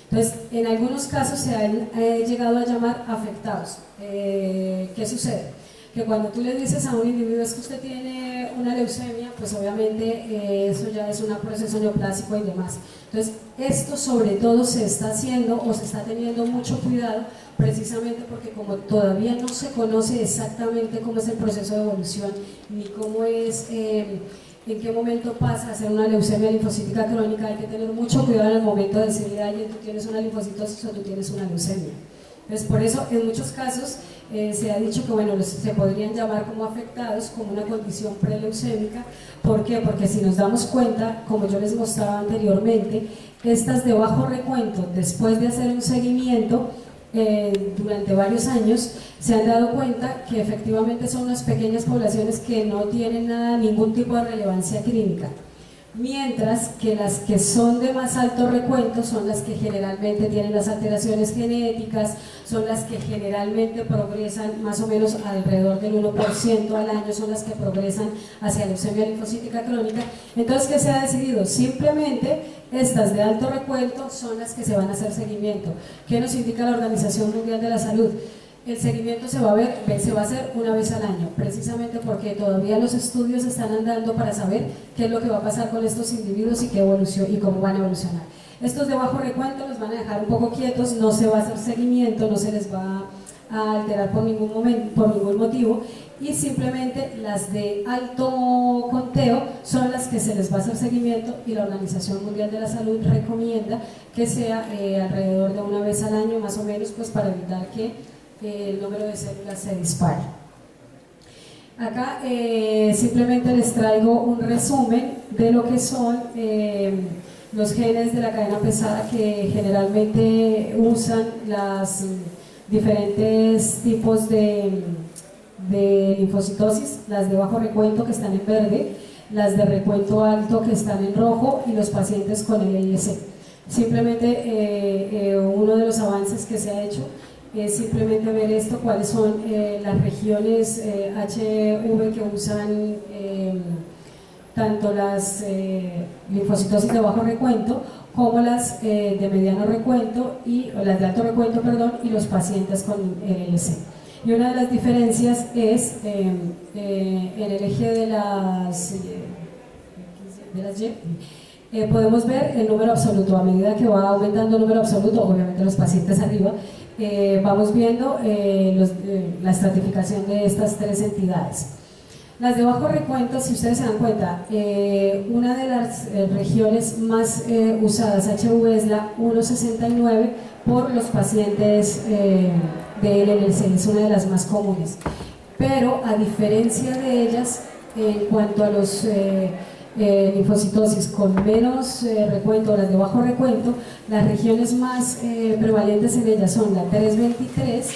Entonces, en algunos casos se han llegado a llamar afectados. ¿Qué sucede? Que cuando tú le dices a un individuo es que usted tiene una leucemia, pues obviamente eso ya es un proceso neoplásico y demás. Entonces, esto sobre todo se está haciendo o se está teniendo mucho cuidado precisamente porque como todavía no se conoce exactamente cómo es el proceso de evolución ni cómo es, en qué momento pasa a ser una leucemia linfocítica crónica, hay que tener mucho cuidado en el momento de decirle a alguien tú tienes una linfocitosis o tú tienes una leucemia. Entonces, por eso en muchos casos se ha dicho que bueno, se podrían llamar como afectados, como una condición preleucémica. ¿Por qué? Porque si nos damos cuenta, como yo les mostraba anteriormente, estas de bajo recuento, después de hacer un seguimiento durante varios años, se han dado cuenta que efectivamente son unas pequeñas poblaciones que no tienen ningún tipo de relevancia clínica. Mientras que las que son de más alto recuento son las que generalmente tienen las alteraciones genéticas, son las que generalmente progresan más o menos alrededor del 1% al año, son las que progresan hacia leucemia linfocítica crónica. Entonces, ¿qué se ha decidido? Simplemente estas de alto recuento son las que se van a hacer seguimiento. ¿Qué nos indica la Organización Mundial de la Salud? El seguimiento se va a hacer una vez al año, precisamente porque todavía los estudios están andando para saber qué es lo que va a pasar con estos individuos y y cómo van a evolucionar. Estos de bajo recuento los van a dejar un poco quietos, no se va a hacer seguimiento, no se les va a alterar por ningún motivo, y simplemente las de alto conteo son las que se les va a hacer seguimiento, y la Organización Mundial de la Salud recomienda que sea alrededor de una vez al año más o menos, pues para evitar que el número de células se dispare. Acá simplemente les traigo un resumen de lo que son los genes de la cadena pesada que generalmente usan las diferentes tipos de linfocitosis, las de bajo recuento que están en verde, las de recuento alto que están en rojo y los pacientes con LILC. Simplemente uno de los avances que se ha hecho es simplemente ver esto, cuáles son las regiones HV que usan tanto las linfocitosis de bajo recuento como las de mediano recuento o las de alto recuento, perdón, y los pacientes con LLC. Y una de las diferencias es en el eje de las Y, podemos ver el número absoluto. A medida que va aumentando el número absoluto, obviamente los pacientes arriba, vamos viendo la estratificación de estas tres entidades. Las de bajo recuento, si ustedes se dan cuenta, una de las regiones más usadas, HV, es la 169 por los pacientes de LLC, es una de las más comunes. Pero a diferencia de ellas, en cuanto a los linfocitosis con menos recuento, las de bajo recuento, las regiones más prevalentes en ellas son la 323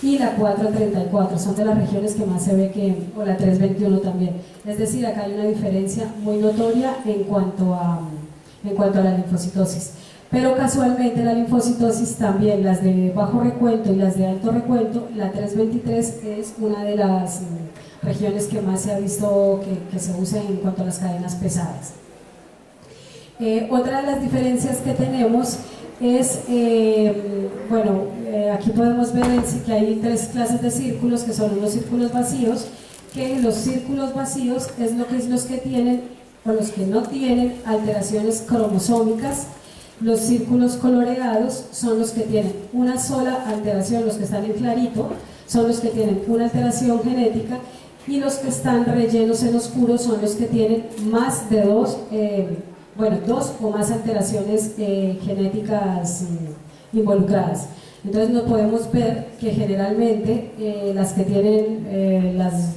y la 434, son de las regiones que más se ve o la 321 también. Es decir, acá hay una diferencia muy notoria en cuanto a la linfocitosis. Pero casualmente la linfocitosis también, las de bajo recuento y las de alto recuento, la 323 es una de las regiones que más se ha visto que se usa en cuanto a las cadenas pesadas. Otra de las diferencias que tenemos es, aquí podemos ver que hay tres clases de círculos, que son unos círculos vacíos, que los círculos vacíos es los que tienen o los que no tienen alteraciones cromosómicas. Los círculos coloreados son los que tienen una sola alteración, los que están en clarito son los que tienen una alteración genética, y los que están rellenos en oscuro son los que tienen más de dos o más alteraciones genéticas involucradas. Entonces nos podemos ver que generalmente las que tienen las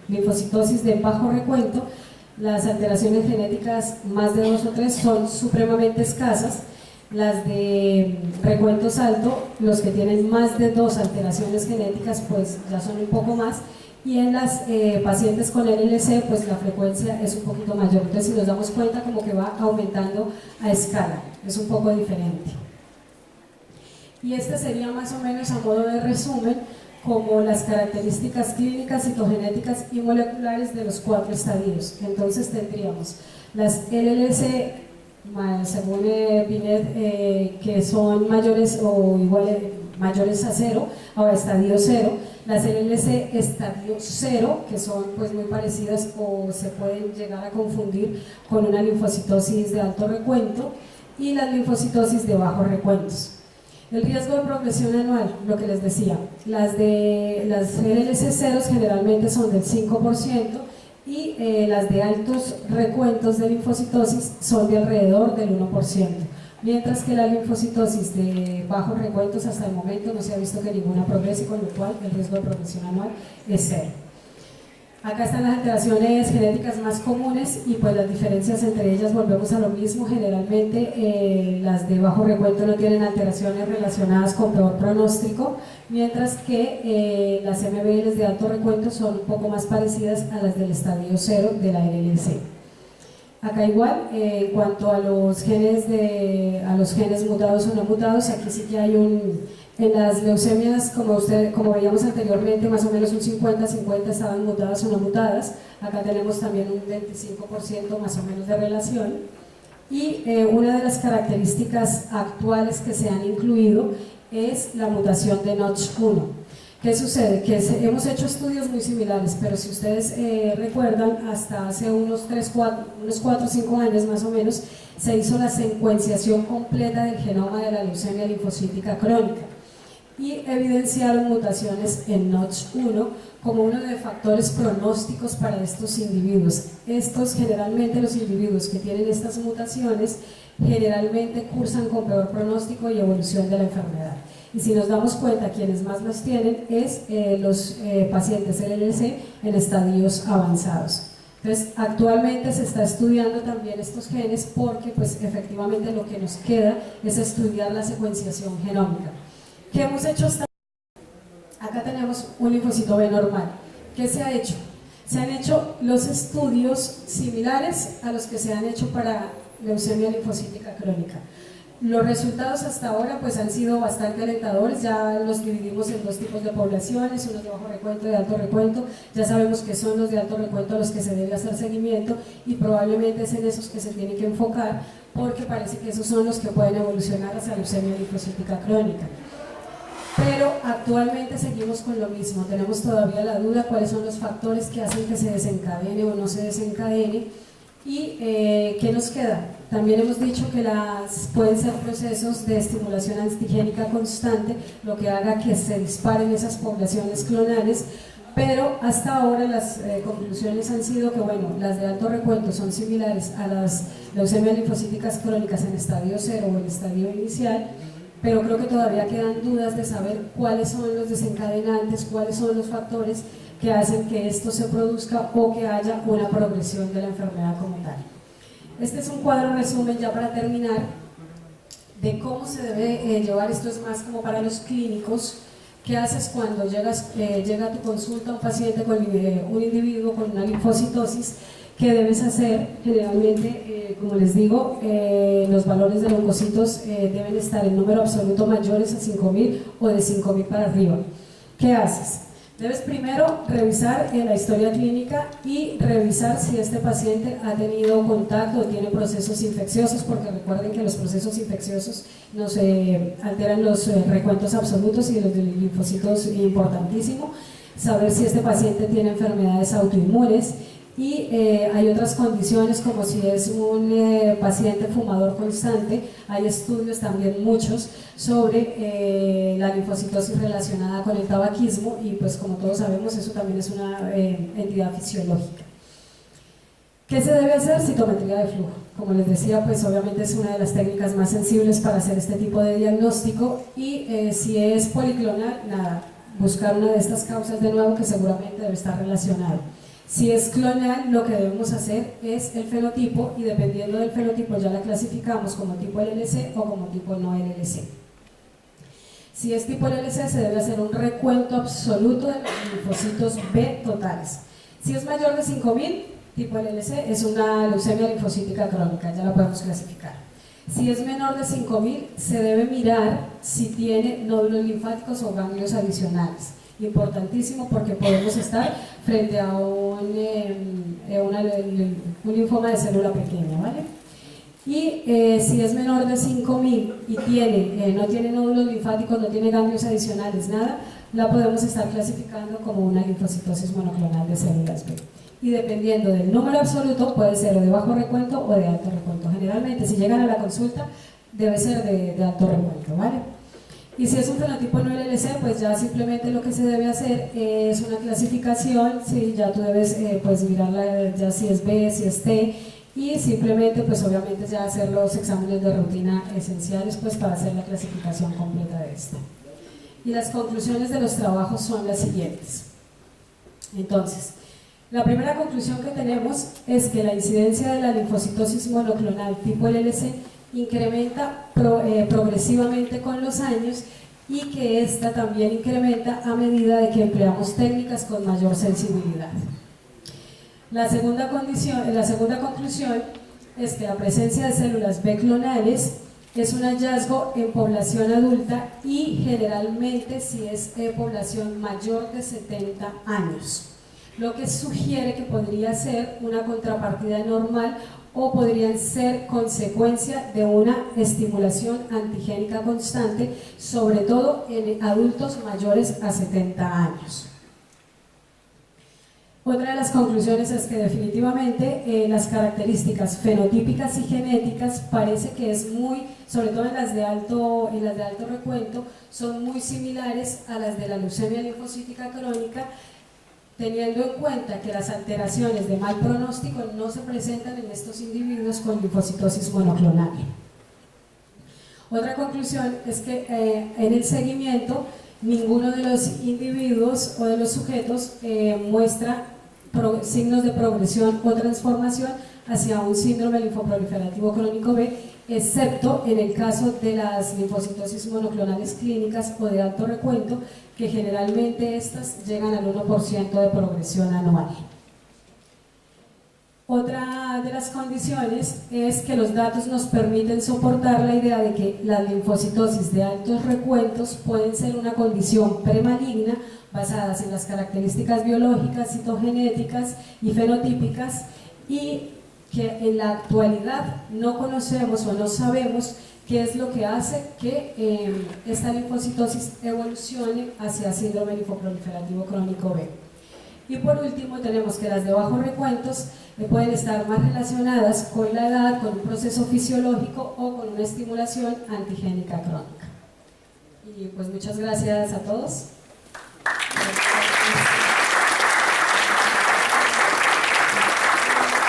linfocitosis de bajo recuento, las alteraciones genéticas más de 2 o 3 son supremamente escasas. Las de recuentos alto, los que tienen más de 2 alteraciones genéticas, pues ya son un poco más, y en las pacientes con LLC, pues la frecuencia es un poquito mayor. Entonces, si nos damos cuenta, como que va aumentando a escala, es un poco diferente. Y este sería más o menos a modo de resumen como las características clínicas, citogenéticas y moleculares de los 4 estadios. Entonces tendríamos las LLC según Binet, que son mayores o iguales, mayores a 0 o a estadio 0, las LLC estadio 0, que son pues muy parecidas o se pueden llegar a confundir con una linfocitosis de alto recuento, y las linfocitosis de bajos recuentos. El riesgo de progresión anual, lo que les decía, las LLC ceros generalmente son del 5%, y las de altos recuentos de linfocitosis son de alrededor del 1%, mientras que la linfocitosis de bajos recuentos hasta el momento no se ha visto que ninguna progrese, con lo cual el riesgo de progresión anual es 0. Acá están las alteraciones genéticas más comunes y pues las diferencias entre ellas, volvemos a lo mismo. Generalmente las de bajo recuento no tienen alteraciones relacionadas con peor pronóstico, mientras que las MBLs de alto recuento son un poco más parecidas a las del estadio 0 de la LLC. Acá igual, en cuanto a los genes mutados o no mutados, aquí sí que hay en las leucemias, como veíamos anteriormente, más o menos un 50-50 estaban mutadas o no mutadas. Acá tenemos también un 25% más o menos de relación. Y una de las características actuales que se han incluido es la mutación de Notch1. ¿Qué sucede? Que hemos hecho estudios muy similares, pero si ustedes recuerdan, hasta hace unos 4 o 5 años más o menos, se hizo la secuenciación completa del genoma de la leucemia linfocítica crónica y evidenciaron mutaciones en Notch1 como uno de los factores pronósticos para estos individuos. Generalmente los individuos que tienen estas mutaciones generalmente cursan con peor pronóstico y evolución de la enfermedad. Y si nos damos cuenta, quienes más los tienen es los pacientes LLC en estadios avanzados. Entonces, actualmente se está estudiando también estos genes porque pues efectivamente lo que nos queda es estudiar la secuenciación genómica. ¿Qué hemos hecho hasta ahora? Acá tenemos un linfocito B normal. ¿Qué se ha hecho? Se han hecho los estudios similares a los que se han hecho para leucemia linfocítica crónica. Los resultados hasta ahora pues han sido bastante alentadores. Ya los dividimos en 2 tipos de poblaciones, unos de bajo recuento y de alto recuento. Ya sabemos que son los de alto recuento a los que se debe hacer seguimiento y probablemente es en esos que se tiene que enfocar, porque parece que esos son los que pueden evolucionar hacia leucemia linfocítica crónica. Pero actualmente seguimos con lo mismo, tenemos todavía la duda cuáles son los factores que hacen que se desencadene o no se desencadene. ¿Y qué nos queda? También hemos dicho que pueden ser procesos de estimulación antigénica constante, lo que haga que se disparen esas poblaciones clonales, pero hasta ahora las conclusiones han sido que bueno, las de alto recuento son similares a las leucemias linfocíticas crónicas en estadio 0 o en estadio inicial, pero creo que todavía quedan dudas de saber cuáles son los desencadenantes, cuáles son los factores que hacen que esto se produzca o que haya una progresión de la enfermedad como tal. Este es un cuadro resumen ya para terminar de cómo se debe llevar. Esto es más como para los clínicos. ¿Qué haces cuando llega a tu consulta un paciente con un individuo con una linfocitosis? ¿Qué debes hacer? Generalmente, como les digo, los valores de leucocitos deben estar en número absoluto mayores a 5.000 o de 5.000 para arriba. ¿Qué haces? Debes primero revisar la historia clínica y revisar si este paciente ha tenido contacto o tiene procesos infecciosos, porque recuerden que los procesos infecciosos nos alteran los recuentos absolutos y los de linfocitos, importantísimo. Saber si este paciente tiene enfermedades autoinmunes. Y hay otras condiciones, como si es un paciente fumador constante. Hay estudios también muchos sobre la linfocitosis relacionada con el tabaquismo y pues como todos sabemos eso también es una entidad fisiológica. ¿Qué se debe hacer? Citometría de flujo. Como les decía, pues obviamente es una de las técnicas más sensibles para hacer este tipo de diagnóstico y si es policlonal, nada, buscar una de estas causas de nuevo que seguramente debe estar relacionado. Si es clonal, lo que debemos hacer es el fenotipo y dependiendo del fenotipo ya la clasificamos como tipo LLC o como tipo no LLC. Si es tipo LLC se debe hacer un recuento absoluto de los linfocitos B totales. Si es mayor de 5.000, tipo LLC es una leucemia linfocítica crónica, ya la podemos clasificar. Si es menor de 5.000 se debe mirar si tiene nódulos linfáticos o ganglios adicionales. Importantísimo porque podemos estar frente a un linfoma de célula pequeña, ¿vale? y si es menor de 5.000 y no tiene nódulos linfáticos, no tiene ganglios adicionales, nada, la podemos estar clasificando como una linfocitosis monoclonal de células B. Y dependiendo del número absoluto, puede ser o de bajo recuento o de alto recuento. Generalmente, si llegan a la consulta, debe ser de alto recuento, ¿vale? Y si es un fenotipo no LLC, pues ya simplemente lo que se debe hacer es una clasificación, ¿sí? Ya tú debes pues mirarla ya si es B, si es T, y simplemente pues obviamente ya hacer los exámenes de rutina esenciales pues para hacer la clasificación completa de esto. Y las conclusiones de los trabajos son las siguientes. Entonces, la primera conclusión que tenemos es que la incidencia de la linfocitosis monoclonal tipo LLC incrementa progresivamente con los años y que esta también incrementa a medida de que empleamos técnicas con mayor sensibilidad. La segunda conclusión es que la presencia de células B clonales es un hallazgo en población adulta y generalmente si es población mayor de 70 años, lo que sugiere que podría ser una contrapartida normal o podrían ser consecuencia de una estimulación antigénica constante, sobre todo en adultos mayores a 70 años. Otra de las conclusiones es que definitivamente las características fenotípicas y genéticas parece que es muy, sobre todo en las de alto recuento, son muy similares a las de la leucemia linfocítica crónica, teniendo en cuenta que las alteraciones de mal pronóstico no se presentan en estos individuos con linfocitosis monoclonal. Otra conclusión es que en el seguimiento ninguno de los individuos o de los sujetos muestra signos de progresión o transformación hacia un síndrome linfoproliferativo crónico B, excepto en el caso de las linfocitosis monoclonales clínicas o de alto recuento, que generalmente estas llegan al 1% de progresión anual. Otra de las condiciones es que los datos nos permiten soportar la idea de que las linfocitosis de altos recuentos pueden ser una condición premaligna basadas en las características biológicas, citogenéticas y fenotípicas, y que en la actualidad no conocemos o no sabemos qué es lo que hace que esta linfocitosis evolucione hacia síndrome linfoproliferativo crónico B. Y por último tenemos que las de bajos recuentos pueden estar más relacionadas con la edad, con un proceso fisiológico o con una estimulación antigénica crónica. Y pues muchas gracias a todos.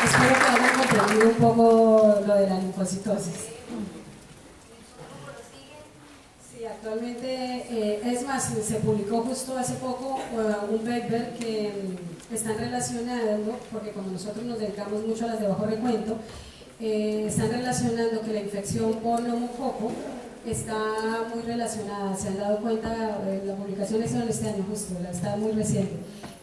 Espero que hayan comprendido un poco lo de la linfocitosis. Sí, actualmente, es más, se publicó justo hace poco un paper que están relacionando, porque como nosotros nos dedicamos mucho a las de bajo recuento, están relacionando que la infección por neumococo está muy relacionada. Se han dado cuenta, la publicación es en este año justo, está muy reciente,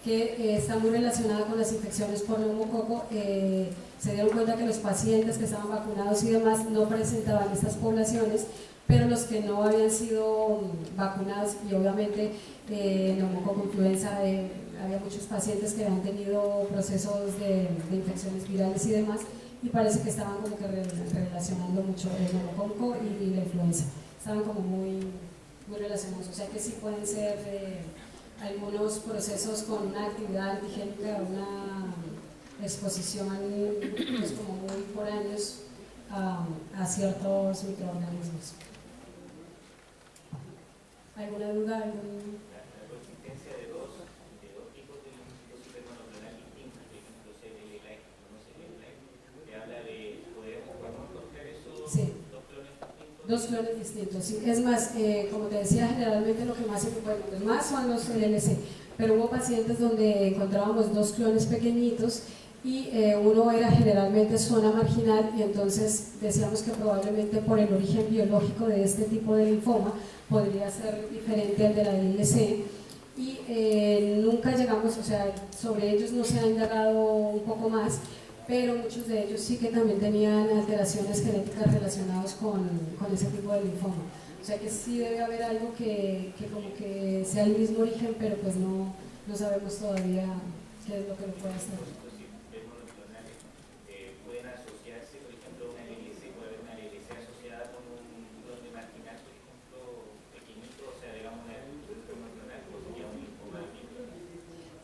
que está muy relacionada con las infecciones por neumococo. Se dieron cuenta que los pacientes que estaban vacunados y demás no presentaban estas poblaciones, pero los que no habían sido vacunados, y obviamente neumococo influenza, había muchos pacientes que habían tenido procesos de infecciones virales y demás, y parece que estaban como que relacionando mucho el neumococo y la influenza, estaban como muy relacionados, o sea que sí pueden ser algunos procesos con una actividad antigénica, una exposición pues como muy por años a ciertos microorganismos. ¿Alguna duda? La consistencia de dos tipos de linfocitosis monoclonal distintas, por ejemplo, CLL-like o no CLL-like, que habla de, ¿podemos encontrar esos dos clones distintos? Dos clones distintos, sí. Es más, como te decía, generalmente lo que más, los más son los LLC, pero hubo pacientes donde encontrábamos dos clones pequeñitos y uno era generalmente zona marginal, y entonces decíamos que probablemente por el origen biológico de este tipo de linfoma podría ser diferente al de la LLC, y nunca llegamos, o sea, sobre ellos no se ha indagado un poco más, pero muchos de ellos sí que también tenían alteraciones genéticas relacionadas con ese tipo de linfoma. O sea que sí debe haber algo que como que sea el mismo origen, pero pues no sabemos todavía qué es lo que lo puede hacer. Pueden asociarse, por ejemplo, una LLC puede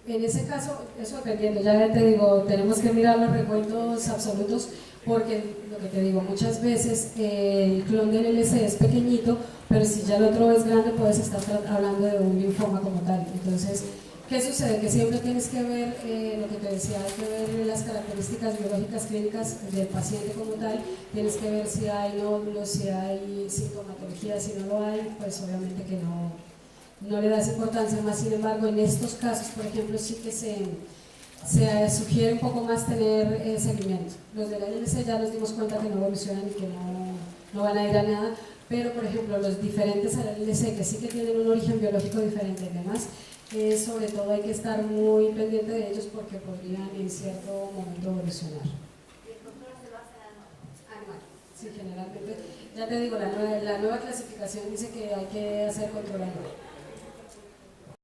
En ese caso, eso dependiendo, ya te digo, tenemos que mirar los recuentos absolutos porque lo que te digo, muchas veces el clon del LC es pequeñito, pero si ya el otro es grande puedes estar hablando de un linfoma como tal. Entonces, ¿qué sucede? Que siempre tienes que ver, lo que te decía, hay que ver las características biológicas clínicas del paciente como tal, tienes que ver si hay nódulos, si hay sintomatología, si no lo hay, pues obviamente que no le das importancia más. Sin embargo, en estos casos, por ejemplo, sí que se sugiere un poco más tener seguimiento. Los de la LLC ya nos dimos cuenta que no evolucionan y que no van a ir a nada, pero por ejemplo los diferentes a la LLC que sí que tienen un origen biológico diferente y demás, sobre todo hay que estar muy pendiente de ellos porque podrían en cierto momento evolucionar. ¿Y el control se basa en anual? Sí, generalmente, ya te digo, la nueva clasificación dice que hay que hacer control anual.